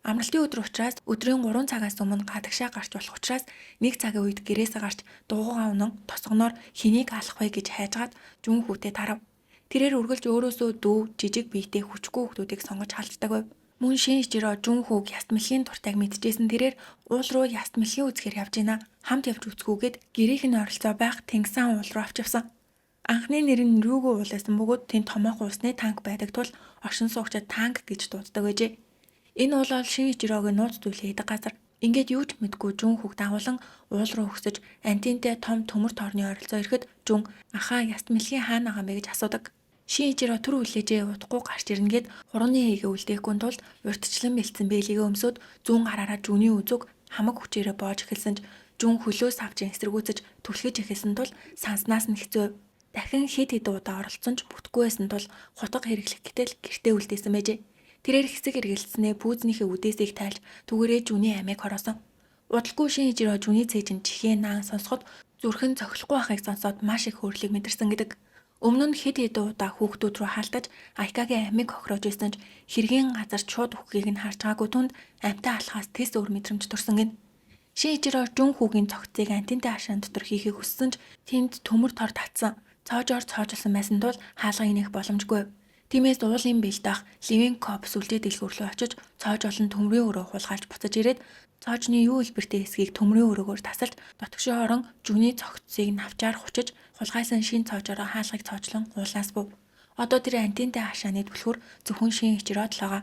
Амралтын өдөр учраас өдрийн 3 цагаас өмнө гадагшаа гарч болох учраас 1 цагийн үед гэрээсээ гарч дугуйгаа унан тосгоноор хэнийг алах вэ гэж хайжгаад Жүнхүүтэй тарав. Тэрээр үргэлж өөрөөсөө дүү жижиг биетэй хүчгүй хүүхдүүдийг сонгож халддаг байв. Мөн Шиничиро Жүнхүүг яст мэлхийн дуртайг мэдчихсэн тэрээр уул руу яст мэлхийн үзэхээр явж гинэ. Хамт явж үзгүүгээд гэрийнх нь оролцоо байх Тэнгисан уул руу авч явсан. Анхны нэр нь Рүүгөө уул байсан бөгөөд тэнд томоохон усны танк байдаг тул оршин суугчид танк гэж дууддаг байжээ. Энэ уул бол Шиничирогийн нууц зүйлээ хийдэг газар. Ингээд юу ч мэдгүй Жүнхүүг дагуулan уул руу өгсөж антинтэй том төмөр тоорны оролцоо ирэхэд Жүн ахаа яст мэлхийн хаана байгаа юм бэ гэж асуудаг. Шиничиро түр хүлээжээ удахгүй гарч ирнэ гэд хурууны хийгээ үлдээхгүй тулд урьдчилан бэлдсэн бэлийгээ өмсөд зүүн гараараа Жүний үзүг хамаг хүчээрээ боож эхэлсэн ч Жүн хөлөөс авч эсэргүүцэж түлхэж эхэлсэн тул санснаас нь хэцүү. Дахин хэд хэдэн удаа оролцсон ч бүтэхгүй байсан тул хутга хэрэглэх гэтэл гэртээ үлдээсэн байжээ. Тэрээр хэсэг эргэлцснээ пүүзнийхээ үдээсийг тайлж түгээрээ Жүний амийг хороосон. Удалгүй Шиничиро Жүний цээж нь чихээ наан сонсоход зүрхэн цохилохгүй байхыг сонсоод маш их хөөрлийг мэдэрсэн гэдэг. Өмнө нь хэд хэдэн удаа хүүхдүүд рүү хаалтаж Айкагийн амийг хохироож байсан ч хэргийн газар шууд үхгийг нь харж байгаагүй түнд амьтаа алхаас тэс өөр мэдрэмж төрсөн гин. Шиничиро Жүнхүүгийн цогцыг антинтай хашаан дотор хийхийг хүссэн ч тэнд төмөр тор татсан. Цоожоор цоожлсон байсан тул хаалгыг нэх боломжгүй. Тиймээс уулын бэлд ах Ливенкоп сүлжээ дэлгүүр рүү очиж цоож олон төмрийн өрөө хулгайлж буцаж ирээд цоожны юу хэлбэртэй эсгийг төмрийн өрөөгөөр тасалж дотгошоо орон Жүний цогцыг навчаар хучиж хулгайсан шин цоожороо хаалгыг цоочлон уулаас був. Одоо тэр антинтай хашааны түлхүүр зөвхөн Шиничирод л байгаа.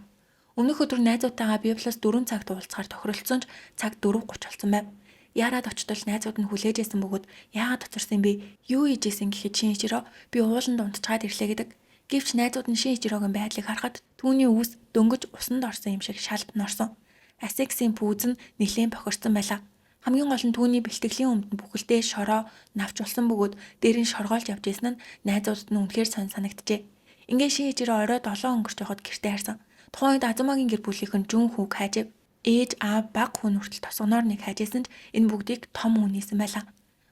Өмнөх өдөр найзуудтайгаа Библиэс 4 цагт уулзахаар тохиролцсон ч цаг 4:30 болсон байв. Яарад очтол найзууд нь хүлээж исэн бөгөөд яагаад очирсан бэ? Юу хийж исэн гэхэд Шиничиро би ууланд унтчихад ирлээ гэдэг. Гэвч найзууд нь Шиничирогийн байдлыг харахад түүний үс дөнгөж усанд орсон юм шиг шалд норсон. Асексийн пүүз нь нэлээд бохирдсон байлаа. Хамгийн гол нь түүний бэлтгэлийн өмд нь бүхэлдээ шороо навч болсон бөгөөд дээр нь шоргоолж явж исэн нь найзуудад нь үнэхээр сонь санагджээ. Ингээ Шиничиро орой 7 өнгөрч явахад гэртээ харсан. Тухайн үед Азумагийн гэр бүлийнхэн Жүнхүүг хайжив. Ээж аав баг хүн хүртэл тосгоноор нэг хайжсэн ч энэ бүгдийг том хүн хийсэн байлаа.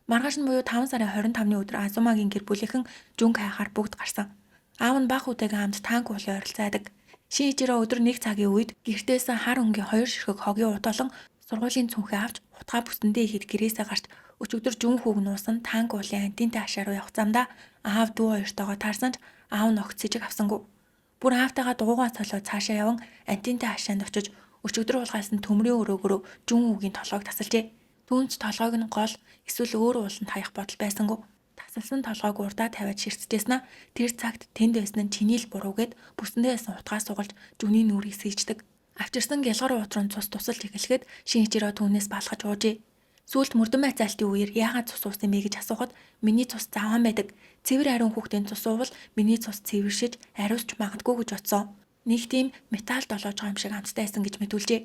Маргааш нь буюу 5 сарын 25-ны өдөр Азумагийн гэр бүлийнхэн Жүнг хайхаар бүгд гарсан. Аав нь баг хүүтэйгээ хамт танк уулын оролцоодаг. Шиничиро өдөр 1 цагийн үед гэртээс хар өнгийн 2 ширхэг хогийн утолон сургуулийн цүнхээ авч утгаа бүсэндээ ихэд гэрээсээ гарч өчигдөр Жүнхүүг нуусан танк уулын антинтай хашаа руу явах замдаа аав дүү хоёртойгоо таарсан ч аав нь огт сэжиг авсангүй. Бүр аавтайгаа дугуйгаа цолоод цаашаа яван антинтай хашаанд очиж өчигдөр уулгаасан төмрийн өрөөгөөрөө жүн үгийн толгойг тасалжээ. Түүнч толгойг нь гол эсвэл өөр ууланд хаях бодол байсангүй. Тасалсан толгойг урдаа тавиад ширтжээснэ тэр цагт тэнд байсан нь чиний л буруу гэд бүсэндээ байсан утгаа сугалж жүний нүрийг сийждэг. Авчирсан гялгар уутрын цус тусалж эхлэхэд Шиничиро түүнээс балгаж уужээ. Сүүлд мөрдөн байцаалтын үеэр яагаад цус уусан бэ гэж асуухад миний цус заван байдаг. Цэвэр ариун хүүхдийн цус уувал миний цус цэвэршиж ариусч магадгүй гэж бодсон. Нэг тийм металл долоож байгаа юм шиг амттай байсан гэж мэдүүлжээ.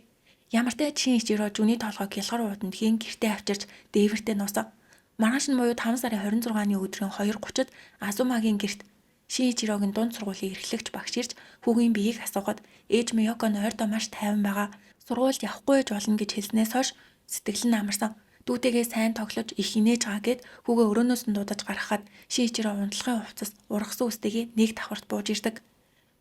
Ямар ч Шиничиро жүний толгойг гялгар ууданд хийн гэртээ авчирч дээвэртээ нуусан. Маргааш нь буюу 5 сарын 26-ны өдрийн 2:30-д Азумагийн гэрт Шиничирогийн дунд сургуулийн эрхлэгч багш ирж хүүгийн биеийг асуухад ээж Миёко нь ойрдоо маш тайван байгаа. Сургуульд явахгүй байж болно гэж хэлснээс хойш сэтгэл нь амарсан. Дүүтэйгээ сайн тоглож их инээж байгаа гэд хүүгээ өрөөнөөс нь дуудаж гаргахад Шиничиро унтлагын хувцас ургасан үстэйгээ нэг давхарт бууж ирдэг.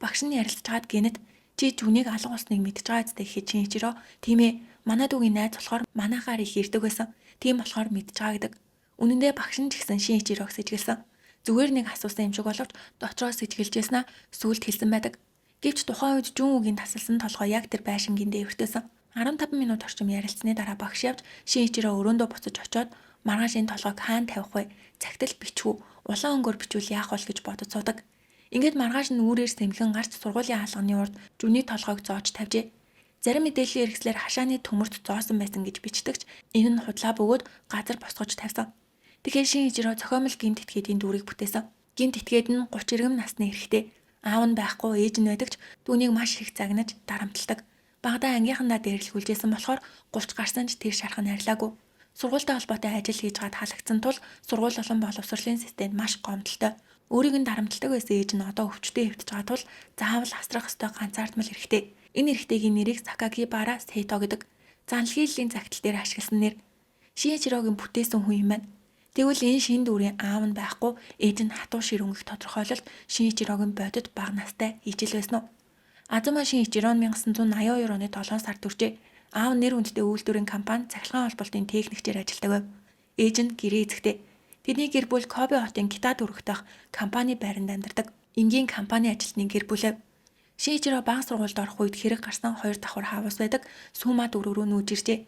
Багш нь ярилцж хаад гинэт чи жүнийг алга болсныг мэдж байгаа зү гэхэд Шиничиро тийм ээ манай дүүгийн найз болохоор манайхаар их ирдэг байсан. Тийм болохоор мэдж байгаа гэдэг. Үнэн дээр багш нь ч гэсэн Шиничирог сэжгэлсэн. Зүгээр нэг асуусан юм шиг боловч дотроо сэжгэлжсэн сүлд хэлсэн байдаг. Гэвч тухайн үед жүн үгийн тасалсан толгой яг тэр байшингийн дээвэртээсэн. 15 минут орчим ярилцсны дараа багш явж Шиничиро өрөөндөө буцаж очиод маргааш энэ толгойг хаана тавих вэ? Цагтл бичвүү, улаан өнгөөр бичвэл яах вэ гэж бодож суудаг. Ингээд маргааш нь үүрээр сэмхэн гарч сургуулийн хаалганы урд жүний толгойг зоож тавьжээ. Зарим мэдээллийн хэрэгслэр хашааны төмөрт зоосон байсан гэж бичдэгч энэ нь худлаа бөгөөд газар босгож тавьсан. Тэгэхээр Шиничиро зохиомл гэмт этгээдийн дүрийг бүтээсэн. Гэмт этгээд нь 30 иргэм насны эрэгтэй. Аав нь байхгүй, ээж нь байдагч түүнийг маш их загнаж дарамталдаг. Багадаа ангийнхандаа дээрлэхүүлжсэн болохоор 30 гарсан ч тэр шархан арилаагүй. Сургуультай холбоотой ажил хийж гад халагдсан тул сургууль болон боловсролын системд маш гомдолтой. Өөрийг нь дарамталдаг байсан ээж нь одоо өвчтөе хэвтэж байгаа тул заавал асрах ёстой ганцаардмал эрэгтэй. Энэ эрэгтэйгийн нэрийг Сакагибара Сейто гэдэг. Занлхийллийн загтал дээр ашигласан нэр. Шиничирогийн бүтээсэн хүн юм байна. Тэгвэл энэ шин дүүрийн аав нь байхгүй, ээж нь хатуу шир өнгөх тодорхойлолт Шиничирогийн бодит бага настай ижил байсан уу? Азума Шиничиро 1982 оны 7 сард төржээ. Аав нэр хүндтэй үйлдвэрийн компани цахилгаан холболтын техникчээр ажилладаг байв. Ээж нь гэрээ эзэгтэй. Тэдний гэр бүл Кобе хотын Кита дүүрэгт байх компани байранд амьдардаг. Энгийн компани ажилтны гэр бүлээ. Шиничиро бага сургуульд орох үед хэрэг гарсан 2 давхар хаавс байдаг Сүма дүүрэг рүү нүүж иржээ.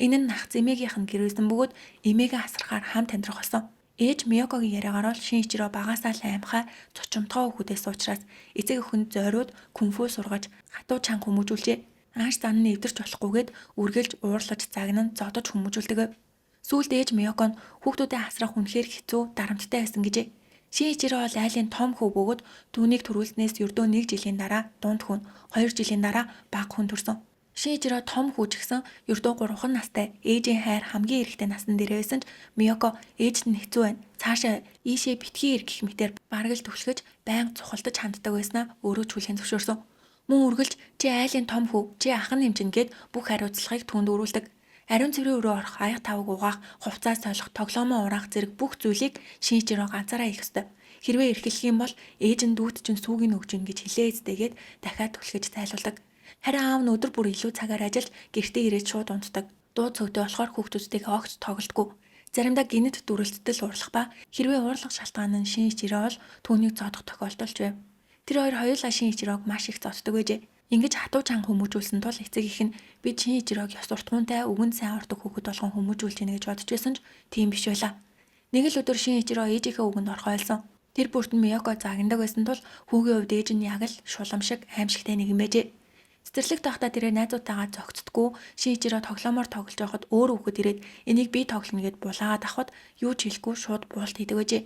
Энэ нь нах эмээгийнх нь гэрээсэн бөгөөд эмээгээ асрахаар хамт амьдрах болсон. Ээж Миёкогийн яриагаар бол Шиничиро багасаа л аймхай цочромтгой хүүхдээс учраас эцэг өхөнд зориуд кунфу сургаж хатуу чанга хүмүүжүүлжээ. Ааш зан нь эвдэрч болохгүйгээд үргэлж уурлаж загнан зодож хүмүүжүүлдэг. Сүүлд ээж Миёко нь хүүхдүүдэд асрах үнэхээр хэцүү дарамттай байсан гэжээ. Шиничиро бол айлын том хүү бөгөөд түүнийг төрүүлснээс ердөө 1 жилийн дараа дунд хүн, 2 жилийн дараа бага хүн төрсөн. Шиничиро том хүүч гисэн ердөө 3 настай ээжийн хайр хамгийн эрэхтэй насны дээр байсан ч Миёко ээжд нь хэцүү байна. Цаашаа ийшээ битгий ир гэх мэтээр бараг л түлхэж байнга цухалдаж ханддаг байснаа өөрөө ч хүлээн зөвшөөрсөн. Мөн үргэлж чи айлын том хүү, чи ах нь хэмжин гээд бүх хариуцлагыг түүнд өрүүлдэг. Ариун цэврийн өрөө орох, аяг тавг угаах, хувцас солих, тоглоомоо ураах зэрэг бүх зүйлийг Шиничиро ганцаараа хийх ёстой. Хэрвээ эрхлэх юм бол ээж нь дүүт чинь сүүгийн өгч ин гэж хэлээзтэйгээд дахиад түлхэж зайлуулдаг. Харин аав нь өдөр бүр илүү цагаар ажиллаж гэртээ ирээд шууд унтдаг. Дуу цогтой болохоор хүүхдүүдтэйгээ огт тоглодгүй. Заримдаа гинэт дүрэлтдэл уурлах ба хэрвээ уурлах шалтгаан нь Шиничиро бол түүнийг зодох тохиолдолч байв. Тэр хоёр хоёулаа Шиничирог маш их зоддог байжээ. Ингэж хатуу чанга хүмүүжүүлсэн тул эцэг их нь бид Шиничирог ёс суртахуунтай өгөн сайн ордог хүүхэд болгон хүмүүжүүлж гэнэ гэж бодож байсан ч тийм биш байлаа. Нэг л өдөр Шиничиро ээжийнхээ үгэнд орхойлсон. Тэр бүрт нь Миёко загнадаг байсан тул хүүгийн хувьд ээж нь яг л шулам шиг аимшигтай нэгэн байжээ. Цэцэрлэг тахта тэрэ найзуудтайгаа зогцдоггүй Шиничиро тоглоомоор тоглож байхад өөр хүүхэд ирээд энийг би тоглоно гэд булаагаад авахд юу ч хэлэхгүй шууд буулт хийдэг байжээ.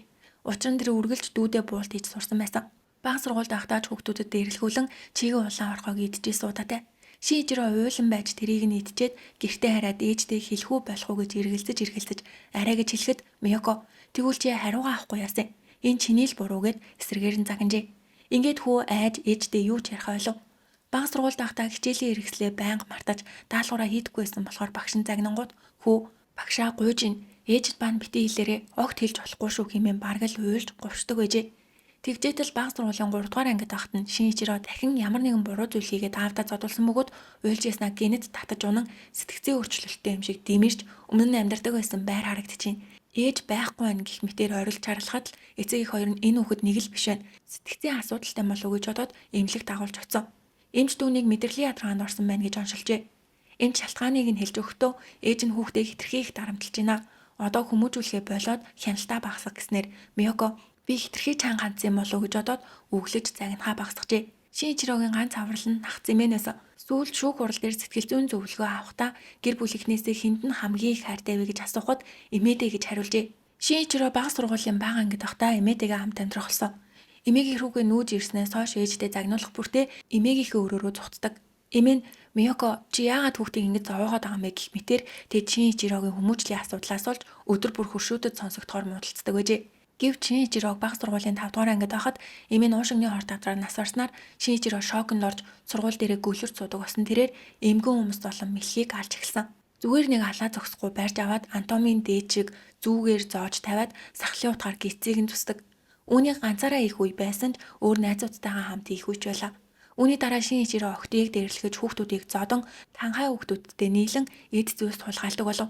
Учир нь тэр үргэлж дүүдээ буулт хийж сурсан байсан. Бага сургуульд ахтаач хүүхдүүдэд дээрлэхүүлэн чигийн улаан орхойг идчихсэн удаатай. Шиничиро уйлан байж тэрийг нь идчихэд гэртээ хараад ээжтэй хэлэхүү болох уу гэж эргэлзэж арай гэж хэлэхэд Миёко тэгвэл чи хариугаа авахгүй яасан. Энэ чиний л буруу гэд эсрэгээр нь загнажээ. Ингээд хүү айж ээжтэй юу ч ярих ойлов. Бага сургуульд ахтаа хичээлийн хэрэгслээ байнга мартаж даалгавраа хийдэггүй байсан болохоор багш нь загнангууд хүү багшаа гуйж ин ээжд баан битгий хэлээрээ огт хэлж болохгүй шүү хэмээн бараг л уйлж гувшдаг байжээ. Тэгжээтэл бага сургуулийн 3 дугаар ангид ахт нь Шиничиро дахин ямар нэгэн буруу зүйл хийгээд аавдаа зодулсан бөгөөд уйлж яснаа гинэт татаж унан сэтгцийн өөрчлөлттэй юм шиг дэмэрч өмнө нь амьдардаг байсан байр харагдчихээн. Ээж байхгүй байна гэх мэтээр орилж чарлахад л эцэг их хоёр нь энэ хүүхэд нэг л биш байна. Сэтгцийн асуудалтай болов гэж бодоод эмнэлэг дагуулж очив. Эмч түүнийг мэдрэлийн ядаргаанд орсон байна гэж оншилжээ. Эмч шалтгааныг нь хэлж өгөхдөө ээж нь хүүхдээ хэтэрхий их дарамтлаж байна. Одоо хүмүүжүүлэхээ болоод хяналтаа багасгах гэснээр Миёко би хэтэрхий чанга хандсан юм болов гэж бодоод үглэж загнахаа багасгажээ. Шиничирогийн ганц аврал нь нах зэмэнээс сүүлд шүүх хурал дээр сэтгэл зүйн зөвлөгөө авахдаа гэр бүлийнхнээсээ хэнд нь хамгийн их хайртай вэ гэж асуухад эмээдэй гэж хариулжээ. Шиничиро бага сургуулийн бага ангид байхдаа эмээтэйгээ хамт амьдрах болсон. Эмээгийн хүүгээ нүүж ирснээс хойш ээжтэй загнуулах бүртээ эмээгийнхээ өрөөрөө зүхтдэг. Эмээ нь Миёко чи яагаад хүүхдийг ингэж зовоогоод байгаа юм бэ гэх мэтэр тэд Шиничирогийн хүмүүжлийн асуудлаас олж өдөр бүр хуршүүдэд сонсогдохоор муудалцдаг байжээ. Гэвч Шиничирог бага сургуулийн 5 дугаар ангид байхад эмээ нь уушигны хорт авдраар нас барснаар Шиничиро шоконд орж сургууль дээрээ гөлөрч суудаг болсон тэрээр эмгэн хүмүүс олон мэлхийг алж эхэлсэн. Зүгээр нэг алаа зогсохгүй барьж аваад анатомийн дээжиг зүүгээр зоож тавиад сахлын утгаар гисцийг нь зүсдэг. Үүнийг ганцаараа их үе байсан ч өөр найзуудтайгаа хамт их үеч байлаа. Үүний дараа Шиничиро октыг дээрлэхэж хүүхдүүдийг зодон танхай хүүхдүүдтэй нийлэн эд зүйлс тулгаалдаг болов.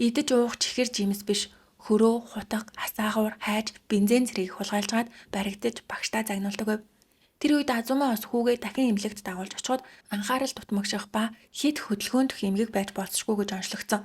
Идэж уух чихэр жимс биш хөрөө, хутга, асаагуур, хайж, бензин зэргийг хулгайлжгаад баригдаж багштай загнуулдаг байв. Тэр үед Азумаа ус хүүгээ дахин эмнэлэгт дагуулж очиход анхаарал дутмагших ба хэд хөдөлгөөнтөх эмгэг байж болцсохгүй гэж онцлогдсон.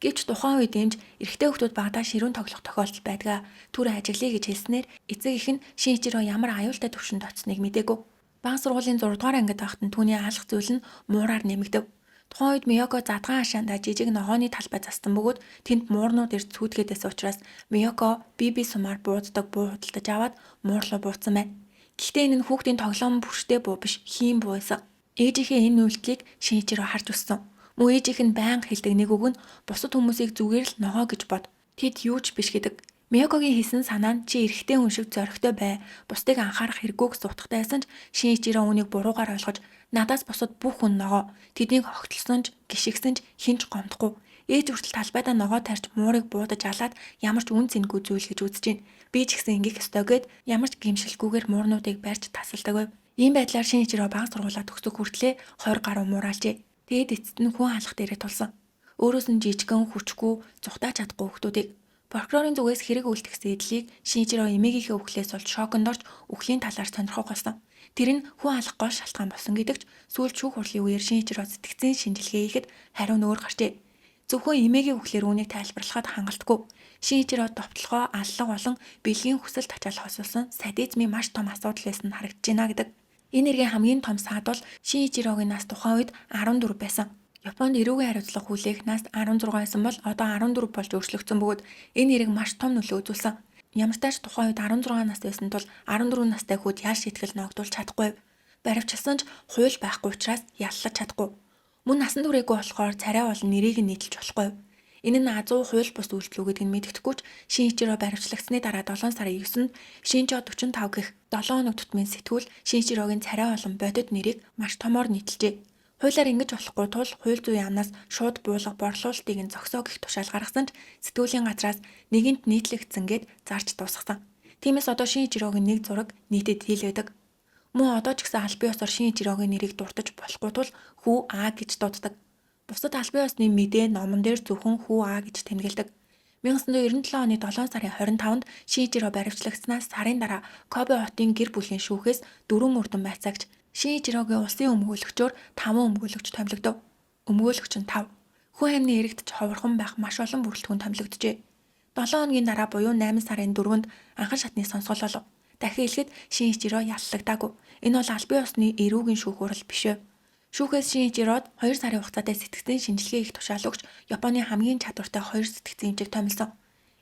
Гэвч тухайн үед эмч эрэгтэй хүүхдүүд багадаа ширүүн тоглох тохиолдол байдаг. Түр ажиглая гэж хэлснээр эцэг их нь Шиничиро ямар аюултай төвшөнд очсныг мэдээгүй. Бага сургуулийн 6 дугаар ангид байхад нь түүний алах зүйл нь муураар нэмэгдэв. Тухайн үед Миёко задгаан хашаанда жижиг ногооны талбай застсан бөгөөд тэнд муурнууд ирж цүүдгээдээс учраас Миёко би сумаар бууддаг буу худалдаж аваад муурлуу бууцсан байна. Гэхдээ энэ нь хүүхдийн тоглоом бүрштэй буу биш, хийм буу байсан. Ээжийнхээ энэ үйлдэлийг Шиничиро харж өссөн. Мөн ээжийнх нь байнга хэлдэг нэг үг нь бусад хүмүүсийг зүгээр л ногоо гэж бод. Тэд юу ч биш гэдэг. Миёкогийн хийсэн санаа нь чи эрэгтэй хүн шиг зоригтой бай. Бусдыг анхаарах хэрэггүйг сутгахтай байсан ч Шиничиро үүнийг буруугаар ойлгож надаас бусад бүх хүн ногоо. Тэднийг огтлсон ч гიშгсэн ч хинч гомдохгүй. Ээж хүртэл талбайдаа ногоо тарьж муурыг буудаж алаад ямар ч үн цэнгүй зүйл гэж үзэж байна. Би ч гэсэн ингэх ёстой гэд ямар ч гимшилгүйгээр муурнуудыг барьж тасалдаг байв. Ийм байдлаар Шиничиро бага сургуулаа төгсөх хүртлээр 20 гаруй муураалжээ. Тэгэд эцэст нь хүн алах дээрээ тулсан. Өөрөөс нь жижигхэн хүчгүй зүхтааж чадахгүй хүмүүсийг прокурорын зүгээс хэрэг үйлдэх сэдлийг Шиничиро эмээгийнхээ үхлээс болж шоконд орж үхлийн талаар сонирхох болсон. Тэр нь хүн алах гол шалтгаан болсон гэдэгч сүүлд шүүх хурлын үеэр Шиничиро сэтгцийн шинжилгээ хийхэд хариу нөөр гарчээ. Зөвхөн эмээгийн үхлээр үүнийг тайлбарлахад хангалтгүй. Шиничиро довтлогоо аллах болон бэлгийн хүсэлт ачаал хосолсон садизмын маш том асуудал байсан нь харагдаж байна гэдэг. Энэ нэргийн хамгийн том саад бол Шиничирогийн нас тухайн үед 14 байсан. Японд эрүүгийн хариуцлага хүлээх нас 16 байсан бол одоо 14 болж өөрчлөгдсөн бөгөөд энэ нэрийг маш том нөлөө үзүүлсэн. Ямар ч тач тухайн үед 16 нас байсан тул 14 настай хүүд ял шийтгэл ногдуулж чадахгүй. Баривчилсан ч хууль байхгүй учраас яллаж чадахгүй. Мөн насан туршаагүй болохоор царай болон нэрийг нь нийтэлж болохгүй. Энэ нь азуу хууль бус үйлдэл үү гэдгийг мэддэхгүй ч Шиничиро баривчлагдсны дараа 7 сарын 9-нд Шинжо 45 гэх 7 хоног тутмын сэтгүүл Шиничирогийн царай болон бодит нэрийг маш томоор нийтэлжээ. Хуулиар ингэж болохгүй тул хууль зүйн яамнаас шууд буулга борлуулалтыг нь зогсоо гэх тушаал гаргасан ч сэтгүүлийн газраас нэгэнт нийтлэгдсэн гэд зарж дуусгасан. Тиймээс одоо Шиничирогийн нэг зураг нийтэд дийлэгдэг. Мөн одоо ч гэсэн албан ёсоор Шиничирогийн нэрийг дуртаж болохгүй тул хүү А гэж дууддаг. Бусад албан ёсны мэдээ номон дээр зөвхөн хүү А гэж тэмдэглэдэг. 1997 оны 7 сарын 25-нд Шиничиро баривчлагдсанаас сарын дараа Кобе хотын гэр бүлийн шүүхээс 4 үрдэн байцаагч Шиничирогийн улсын өмгөөлөгчөөр 5 өмгөөлөгч томилогдов. Өмгөөлөгч нь 5. Хүн амны эрэгдэж ховорхон байх маш олон бүрэлдэхүүн томилогджээ. 7 хоногийн дараа буюу 8 сарын 4-нд анхан шатны сонсгол болов. Дахин хэлэхэд Шиничиро яллагдаагүй. Энэ бол албан ёсны эрүүгийн шүүх хурал биш вэ? Шүүхээс Шиничирод 2 сарын хугацаатай сэтгцийн шинжилгээ их тушаал өгч Японы хамгийн чадвартай 2 сэтгцийн эмчийг томилсон.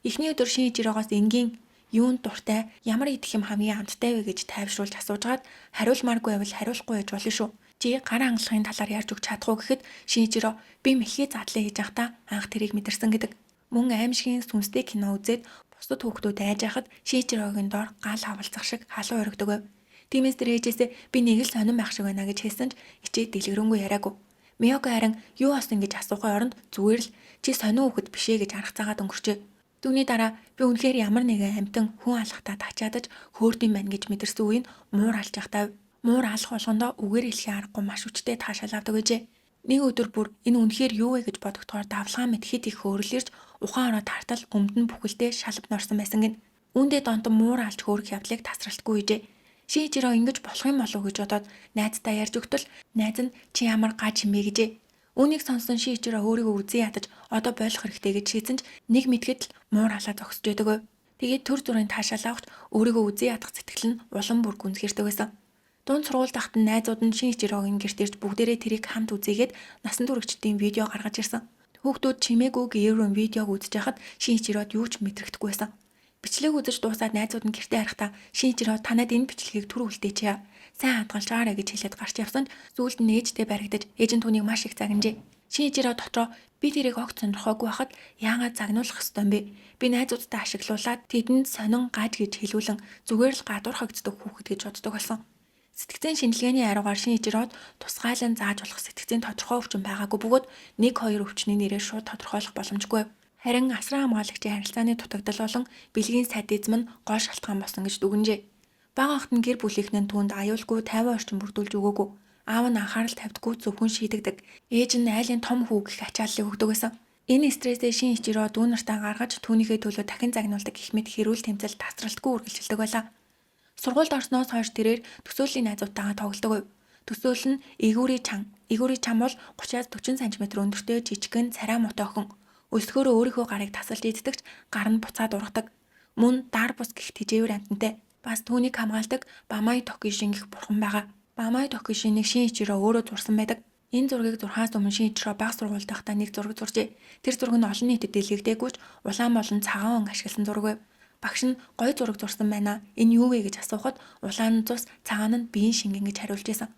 Эхний өдөр Шиничирогоос энгийн юунд дуртай, ямар идэх юм хамгийн амттай вэ гэж тайвшруулж асуужгаад хариулмааргүй байвал хариулахгүй байж болно шүү. Чи гар хангалтын талаар ярьж өгч чадахгүй гэхэд Шиничиро би мэлхий задлаа хийж байхдаа анх тэрийг мэдэрсэн гэдэг. Мөн аимшигын сүнстэй кино үзээд бусдад хүүхдүүд айж байхад Шиничирогийн доор гал хавалцах шиг халуун өргөдөг байв. Тиймээс тэр ээжээсээ би нэг л сонирн байх шиг байна гэж хэлсэн ч ичээд дэлгэрэнгүй яриагүй. Миёко харин юу асан гэж асуухын оронд зүгээр л чи сонин хүүхэд бишээ гэж арга цагаад өнгөрчээ. Түүний дараа би үнэхээр ямар нэгэн амтан хүн алхахтаа тачаадаж хөөрдөм байна гэж мэдэрсэн үеийн муур алж явахдаа муур алах болгондоо үгээр хэлхийн аргагүй маш хүчтэй таашаал авдаг гэжээ. Нэг өдөр бүр энэ үнэхээр юу вэ гэж бодогдохоор давлгаа мэт хит их өөрлөрж ухаан ороод тартал гомдон бүхэлдээ шалав норсон байсан гин. Үүндээ донтон муур алж хөөрөх явдлыг тасралтгүй үйжээ. Шинжироо ингэж болох юм болов уу гэж бодоод найздаа ярьж өгтөл найз нь чи ямар гаж юм бэ гэжээ. Үүнийг сонссон Шинжироо өөрийгөө үзэн ядаж одоо болох хэрэгтэй гэж шийдсэн ч нэг мэдгэд л муур алаа зогсож байдаг. Тэгээд төр зүрийн таашаал авахт өөрийгөө үзэн ядах сэтгэл нь улам бүр гүнзгийрдэг байсан. Дунд сургууль дахт нь найзууд нь Шинжироогийн гэрт ирж бүгдээрээ тэрийг хамт үзээгээд насан туршидтын видео гаргаж ирсэн. Хүүхдүүд чимээгүй гэрүүн видеог үзэж байхад Шинжироод юу ч мэдрэгдэхгүй байсан. Бичлэг үзэж дуусаад найзууд нь гэртээ харахтаа Шинжироо танад энэ бичлэгийг түр үлдээчихье. Сайн хадгалчаарэ гэж хэлээд гарч явсан ч сүүлд нь ээжтэй баригдаж ээж нь түүнийг маш их загнажээ. Шинжироо дотроо би тэрийг огт сонирхоогүй байхад яагаад загнуулах ёстой юм бэ? Би найзуудтай ашиглуулад тэдэнд сонин гаж гэж хэлүүлэн зүгээр л гадуурхагддаг хүүхэд гэж боддог болсон. Сэтгцийн шинжилгээний аруугаар Шинжироод тусгайлан зааж болох сэтгцийн тодорхой өвчин байгаагүй бөгөөд 1-2 өвчний нэрээр шууд тодорхойлох боломжгүй. Харин асран хамгаалагчийн харилцааны дутагдал болон бэлгийн садизм нь гол шалтгаан болсон гэж дүгнжээ. Бага ахт нь гэр бүлийнхэн нь түүнд аюулгүй 50 орчим бүрдүүлж өгөөгүй. Аав нь анхаарал тавьдаггүй зөвхөн шийдэгдэг. Ээж нь айлын том хүү гэх ачааллыг өгдөг байсан. Энэ стрессээ Шинжироо дүү нартаа гаргаж түүнийхээ төлөө дахин загнуулдаг гэх мэт хэрүүл тэмцэл тасралтгүй үргэлжилдэг байлаа. Сургуульд орсноос хойш тэрээр төсөөллийн найзуудтайгаа тоглодог. Төсөөл нь Игүүри чан. Игүүри чан бол 30-40 см өндөртэй жижигхэн царай муутай охин. Өсгөөрөө өөрийнхөө гарыг тасалж иддэгч гар нь буцаад ургадаг. Мөн дар бус гих тэжээвэр амтантай. Бас түүнийг хамгаалдаг Бамай Токишин гэх бурхан байгаа. Бамай Токишиныг Шинжироо өөрөө зурсан байдаг. Энэ зургийг зурхаас өмнө Шинжироо бага сургуульд байхдаа нэг зураг зуржээ. Тэр зураг нь олон нийтэд дэлгэгдээгүй ч улаан болон цагаан өнгө ашигласан зураг байв. Багш нь гой зураг зурсан байна. Энэ юу вэ гэж асуухад улаан нь цус, цагаан нь биеийн шингэн гэж хариулж байсан.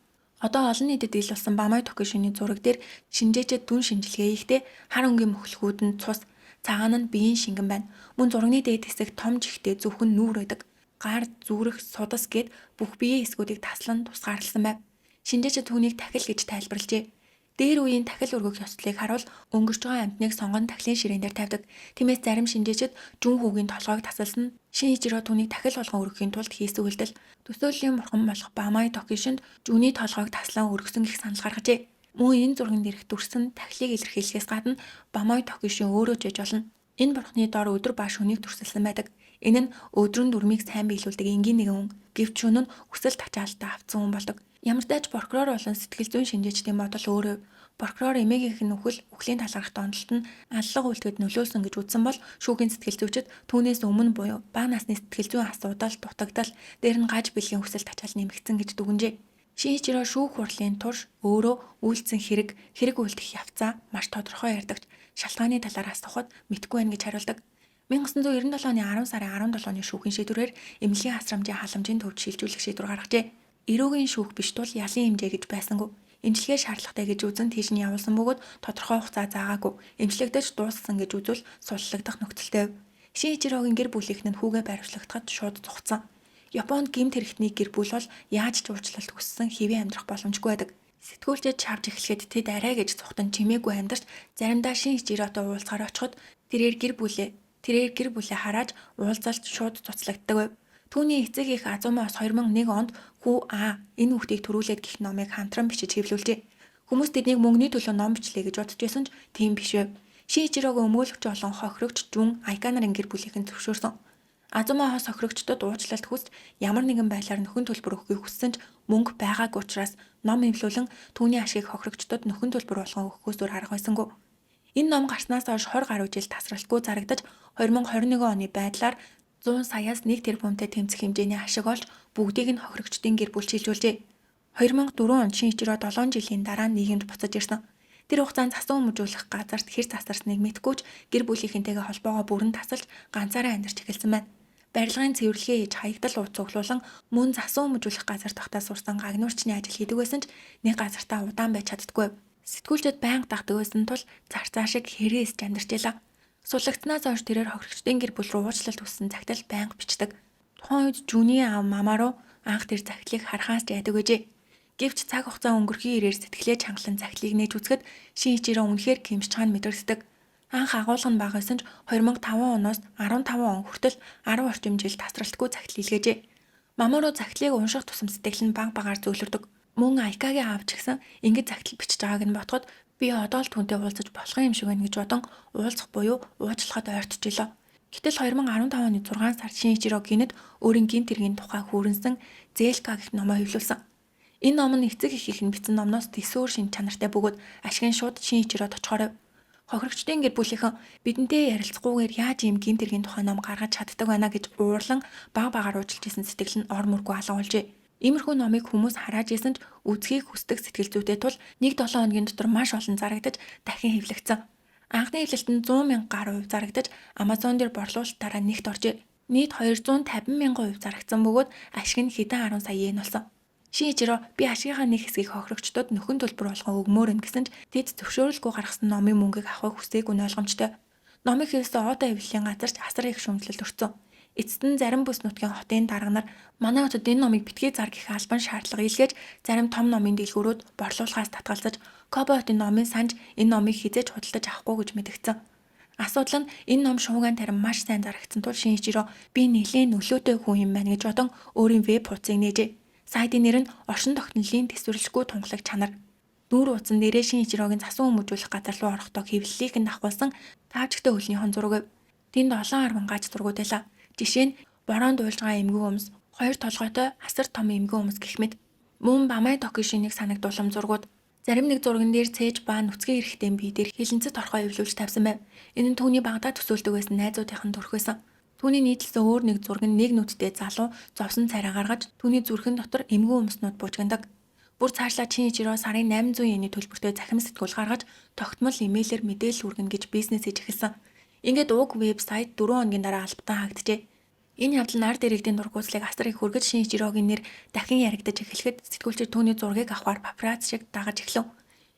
Одоо олон нийтэд ил болсон Бамай Токишины зураг дээр шинжээчэд дүн шинжилгээ хийхдээ хар өнгийн мөхлгүүд нь цус, цагаан нь биеийн шингэн байна. Мөн зурагны дээд хэсэг том жигтэй зөвхөн нүүр байдаг. Гар, зүрх, судас гээд бүх биеийн хэсгүүдийг таслан тусгаарласан байв. Шинжээчэд түүнийг тахил гэж тайлбарлажээ. Дээр үеийн тахил өргөх ёслолыг харуул өнгөрч байгаа амьтныг сонгон тахилын ширээн дээр тавьдаг. Тиймээс зарим шинжээчид жүн хүүгийн толгойг тасалсан Шинжироо түүнийг тахил болгон өргөхийн тулд хийсэн үйлдэл төсөөллийн бурхан болох Бамай Токишинд жүний толгойг таслан өргөсөн гэх санал гаргажээ. Мөн энэ зургийн дээрх дүрсэн тахилыг илэрхийлэхээс гадна Бамай Токишин өөрөө ч яж болно. Энэ бурхны доор өдөр ба шөнийг төрсөлсөн байдаг. Энэ нь өдрөн дүрмийг сайн биелүүлдэг энгийн нэгэн хүн. Гэвч шөнө нь хүсэл тачаалтаа авцсан хүн болдог. Ямар ч тач прокурор болон сэтгэл зүйн шинжээчдийн бодол өөрөө. Прокурор эмээгийнх нь үхлийн талаарх донтолт нь аллах үйлдэлд нөлөөлсөн гэж үзсэн бол шүүхийн сэтгэл зүйчид түүнээс өмнө буюу бага насны сэтгэл зүйн асуудал, дутагдал, дээр нь гаж бэлгийн хүсэл тачаал нэмэгдсэн гэж дүгнжээ. Шинжироо шүүх хурлын турш өөрөө үйлдсэн хэрэг үйлдэх явцаа маш тодорхой ярьдагч шалтгааны талаар асуухад мэдгүй байна гэж хариулдаг. 1997 оны 10 сарын 17-ны шүүхийн шийдвэрээр эмнэлгийн хасрамжийн халамжийн төвд шилжүүлэх шийдвэр гаргажээ. Эрүүгийн шүүх биш тул ялын хэмжээ гэж байсангүй. Эмчилгээ шаардлагатай гэж үзэн тийш нь явуулсан бөгөөд тодорхой хугацаа заагаагүй. Эмчлэгдэж дууссан гэж үзвэл суллагдах нөхцөлтэй. Шинжироогийн гэр бүлийнх нь хүүгээ баривчлагдахад шууд зугцсан. Японд гэмт хэрэгтний гэр бүл бол яаж ч уучлалт хүссэн хэвээ амьдрах боломжгүй байдаг. Сэтгүүлчид шавж эхлэхэд тэд арай гэж цухтан чимээгүй амьдарч заримдаа Шинжироотой уулзахаар очиход тэрээр гэр бүлээ харааж уулзалт шууд цуцлагддаг байв. Түүний эцэг эх Азумаас 2001 онд хүү энэ хүүхдийг төрүүлээд гих номыг хамтран бичиж хэвлүүлжээ. Хүмүүс тэднийг мөнгөний төлөө ном бичлээ гэж бодож байсан ч тийм биш байв. Шинжироогийн өмгөөлөгч болон хохирогч Жүн Айка нарын гэр бүлийнхэн зөвшөөрсөн. Азумаа хос хохирогчдод уучлалт хүсч ямар нэгэн байдлаар нөхөн төлбөр өгөхийг хүссэн ч мөнгө байгаагүй учраас ном эвлүүлэн түүний ашгийг хохирогчдод нөхөн төлбөр болгон өгөхөөс өөр арга байсангүй. Энэ ном гарснаас хойш 20 гаруй жил тасралтгүй зарагдаж 2021 оны байдлаар 100 саяас 1 тэрбумтай тэмцэх хэмжээний ашиг олж бүгдийг нь хохирогчдын гэр бүл шилжүүлжээ. 2004 онд Шинжироо 7 жилийн дараа нийгэмд буцаж ирсэн. Тэр хугацаанд засан өмжүүлэх газарт хэр засарсныг мэдгүй ч гэр бүлийнхэнтэйгээ холбоогоо бүрэн тасалж ганцаараа амьдарч эхэлсэн байна. Барилгын цэвэрлэгээ хийж хаягдал ууц цуглуулан мөн засан өмжүүлэх газар тогтоос сурсан гагнуурчны ажил хийдэг байсан ч нэг газартаа удаан байж чаддаггүй. Сэтгүүлчид байнга дагдаг байсан тул зарцаа шиг хэрэгээс амьдарчээлаа. Суллагцнаас хойш тэрээр хохирогчдын гэр бүл рүү уучлалт хүссэн загтал байнга бичдэг. Тухайн үед Жүний аав Мамаруу анх тэр загтлыг харахаас яадаг гэжээ. Гэвч цаг хугацаа өнгөрхийн ирээр сэтгэлээ чангалан загтлыг нээж үзэхэд Шинжироо үнэхээр гэмш чаана мэдрэгддэг. Анх агуулга нь бага байсан ч 2005 оноос 15 он хүртэл 10 орчим жил тасралтгүй загтал хийлгээжээ. Мамаруу загтлыг унших тусам сэтгэл нь баг багаар зөөлрдөг. Мөн Айкагийн аав ч гэсэн ингэж загтал бичиж байгааг нь ботход би одоо л түүнтэй уулзаж болох юм шиг байна гэж бодон уулзах буюу уучлахад ойртчихлоо. Гэтэл 2015 оны 6 сард Шиничиро гинэд өөрийн гинт хэргийн тухай хүүрэнсэн Зээлка гэх номоо хэвлүүлсэн. Энэ ном нь эцэг их нь бичсэн номноос төсөөр шин чанартай бөгөөд ашигын шууд Шиничирод очихоор хохирогчдын гэр бүлийнхэн бидэнтэй ярилцахгүйгээр яаж ийм гинт хэргийн тухай ном гаргаж чаддаг байна гэж уурлан баг багаар уужилж исэн сэтгэл нь ор мөргүй алга болжээ. Иймэрхүү номыг хүмүүс хараад исэн ч үзхийг хүсдэг сэтгэл зүйтэй тул 1-7 хоногийн дотор маш олон зарагдаж дахин хэвлэгдсэн. Анхны хэвлэлтэнд 100,000 гаруй хувь зарагдаж Amazon дээр борлуулалтаараа нэгт оржээ. Нийт 250,000 хувь зарагдсан бөгөөд ашиг нь хэдэн 10 сая йен болсон. Шиничиро би ашигынхаа нэг хэсгийг хохирогчдод нөхөн төлбөр болгон өгмөр ин гэсэн ч тэд зөвшөөрөлгүй гаргасан номын мөнгийг авахыг хүсээгүй нь ойлгомжтой. Номыг хэвлэсэн Одо хэвлэлийн газарч асар их шүүмжлэлт өрцөн. Эцэст нь зарим бүс нутгийн хотын дарга нар манай хотод энэ номыг битгий зар гэх албан шаардлага илгээж зарим том номын дэлгүүрүүд борлуулахаас татгалзаж Кобо хотын номын санж энэ номыг хизээж худалдаж авахгүй гэж мэдгдсэн. Асуудал нь энэ ном шууган тарим маш сайн зарагдсан тул Шиничиро би нэлээд нөлөөтэй хүн юм байна гэж бодон өөрийн веб хуудсыг нээжээ. Сайтын нэр нь оршин тогтнолын тэсвэрлэхгүй тунгалаг чанар. Нүүр утсан нэрээ Шиничирогийн засан хүмүүжүүлэх газар руу орохдоо хэвлэлийг нь давхуулсан 5 жигтэй хөлнийхэн зураг. Тэнд олон арван гач зургууд байлаа. Жишээ нь бороонд уйлж байгаа эмгэн өмс, 2 толгойтой асар том эмгэн өмс гэх мэт. Мөн Бамай Токишинийг санагдуулам зургууд. Зарим нэг зурган дээр цээж ба нүцгэн эрэхтэй бие дээр хилэнцэд орхоо эвлүүлж тавьсан байв. Энэ нь түүний багадаа төсөөлдөг байсан найзуудынхан төрх байсан. Түүний нийтлсэн өөр нэг зураг нь нэг нүдтэй залуу зовсон царай гаргаж түүний зүрхэн дотор эмгэн өмснүүд буужгандаг. Бүр цаашлаа Шиничиро сарын 800 йений төлбөртэй захим сэтгүүл гаргаж тогтмол имэйлээр мэдээлэл хүргэнэ гэж бизнес хийж эхэлсэн. Ингээд уг вебсайт 4 хоногийн дараа албатан хаагджээ. Энэ явдал нь ард иргэдийн дургуутлыг асар их хүргэж Шиничирогийн нэр дахин яригдаж эхлэхэд сэтгүүлчид түүний зургийг авахар папарацци шиг дагаж эхлэв.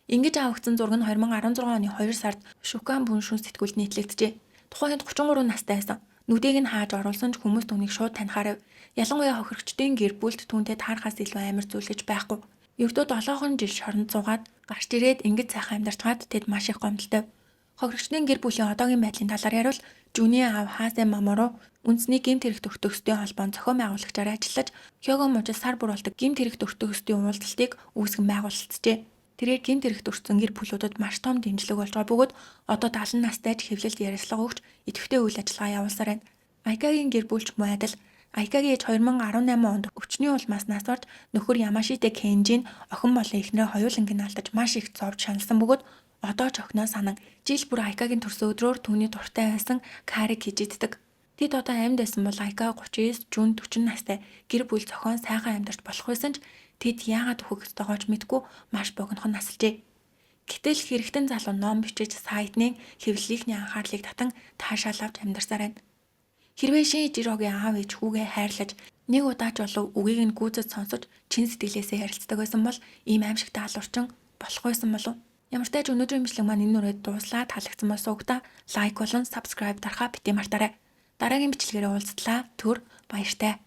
Ингэж авагдсан зураг нь 2016 оны 2 сард Шүкан Бүншүн сэтгүүлд нийтлэгджээ. Тухайн хэд 33 настай байсан. Нүдийг нь хааж оруулсан ч хүмүүс түүнийг шууд танихаар. Ялангуяа хохирогчдын гэр бүлд түүнтэй таарахаас илүү амар зүйл гэж байхгүй. Ердөө 7 жил шоронд суугаад гарч ирээд ингэж сайхан амьдарчгаад тэд маш их гомдолтой. Хохирогчдын гэр бүлийн одоогийн байдлын талаар яривал Жүний аав Хасе Маморо үндэсний гэмт хэрэг төртөгчдийн холбоон зохион байгуулагчаар ажиллаж Кёго мужид сар бүр болдог гэмт хэрэг төртөгчдийн уулзалтыг үүсгэн байгуулалтжээ. Тэрээр гэмт хэрэг төрсөн гэр бүлүүдэд маш том дэмжлэг болж байгаа бөгөөд одоо 70 настай ч хэвлэлд ярилцлага өгч идэвхтэй үйл ажиллагаа явуулсаар байна. Айкагийн гэр бүлч муу адил Айкагийн ээж 2018 онд өвчний улмаас нас орж нөхөр Ямашите Кенжин охин болон эхнэрээ хоёуланг нь алдаж маш их зовж шаналсан бөгөөд одоо ч охиноо санан жил бүр Айкагийн төрсөн өдрөөр түүний дуртай байсан Кариг хийж иддэг. Тэд одоо амьд байсан бол Айка 39, Жүн 40 настай гэр бүл зохион сайхан амьдарч болох байсан ч тэд яагаад үхэх ёстойгоо ч мэдгүй маш богинохон насалжээ. Гэтэл хэрэгтэн залуу ном бичиж сайтны хэвлэлийнхний анхаарлыг татан таашаал авч амьдарсаар байна. Хэрвээ Шиничирогийн аав ээж хүүгээ хайрлаж нэг удаач болов үгийг нь гүйцэд сонсож чин сэтгэлээсээ ярилцдаг байсан бол ийм аимшигтай алуурчин болох байсан болов. Ямар ч тач өнөөдрийн бичлэг маань энэ нүрээд дууслаа таалагдсан ба суугда лайк болон subscribe дарахаа бити мартаарай. Дараагийн бичлэгээрээ уулзтлаа. Түр баяртай.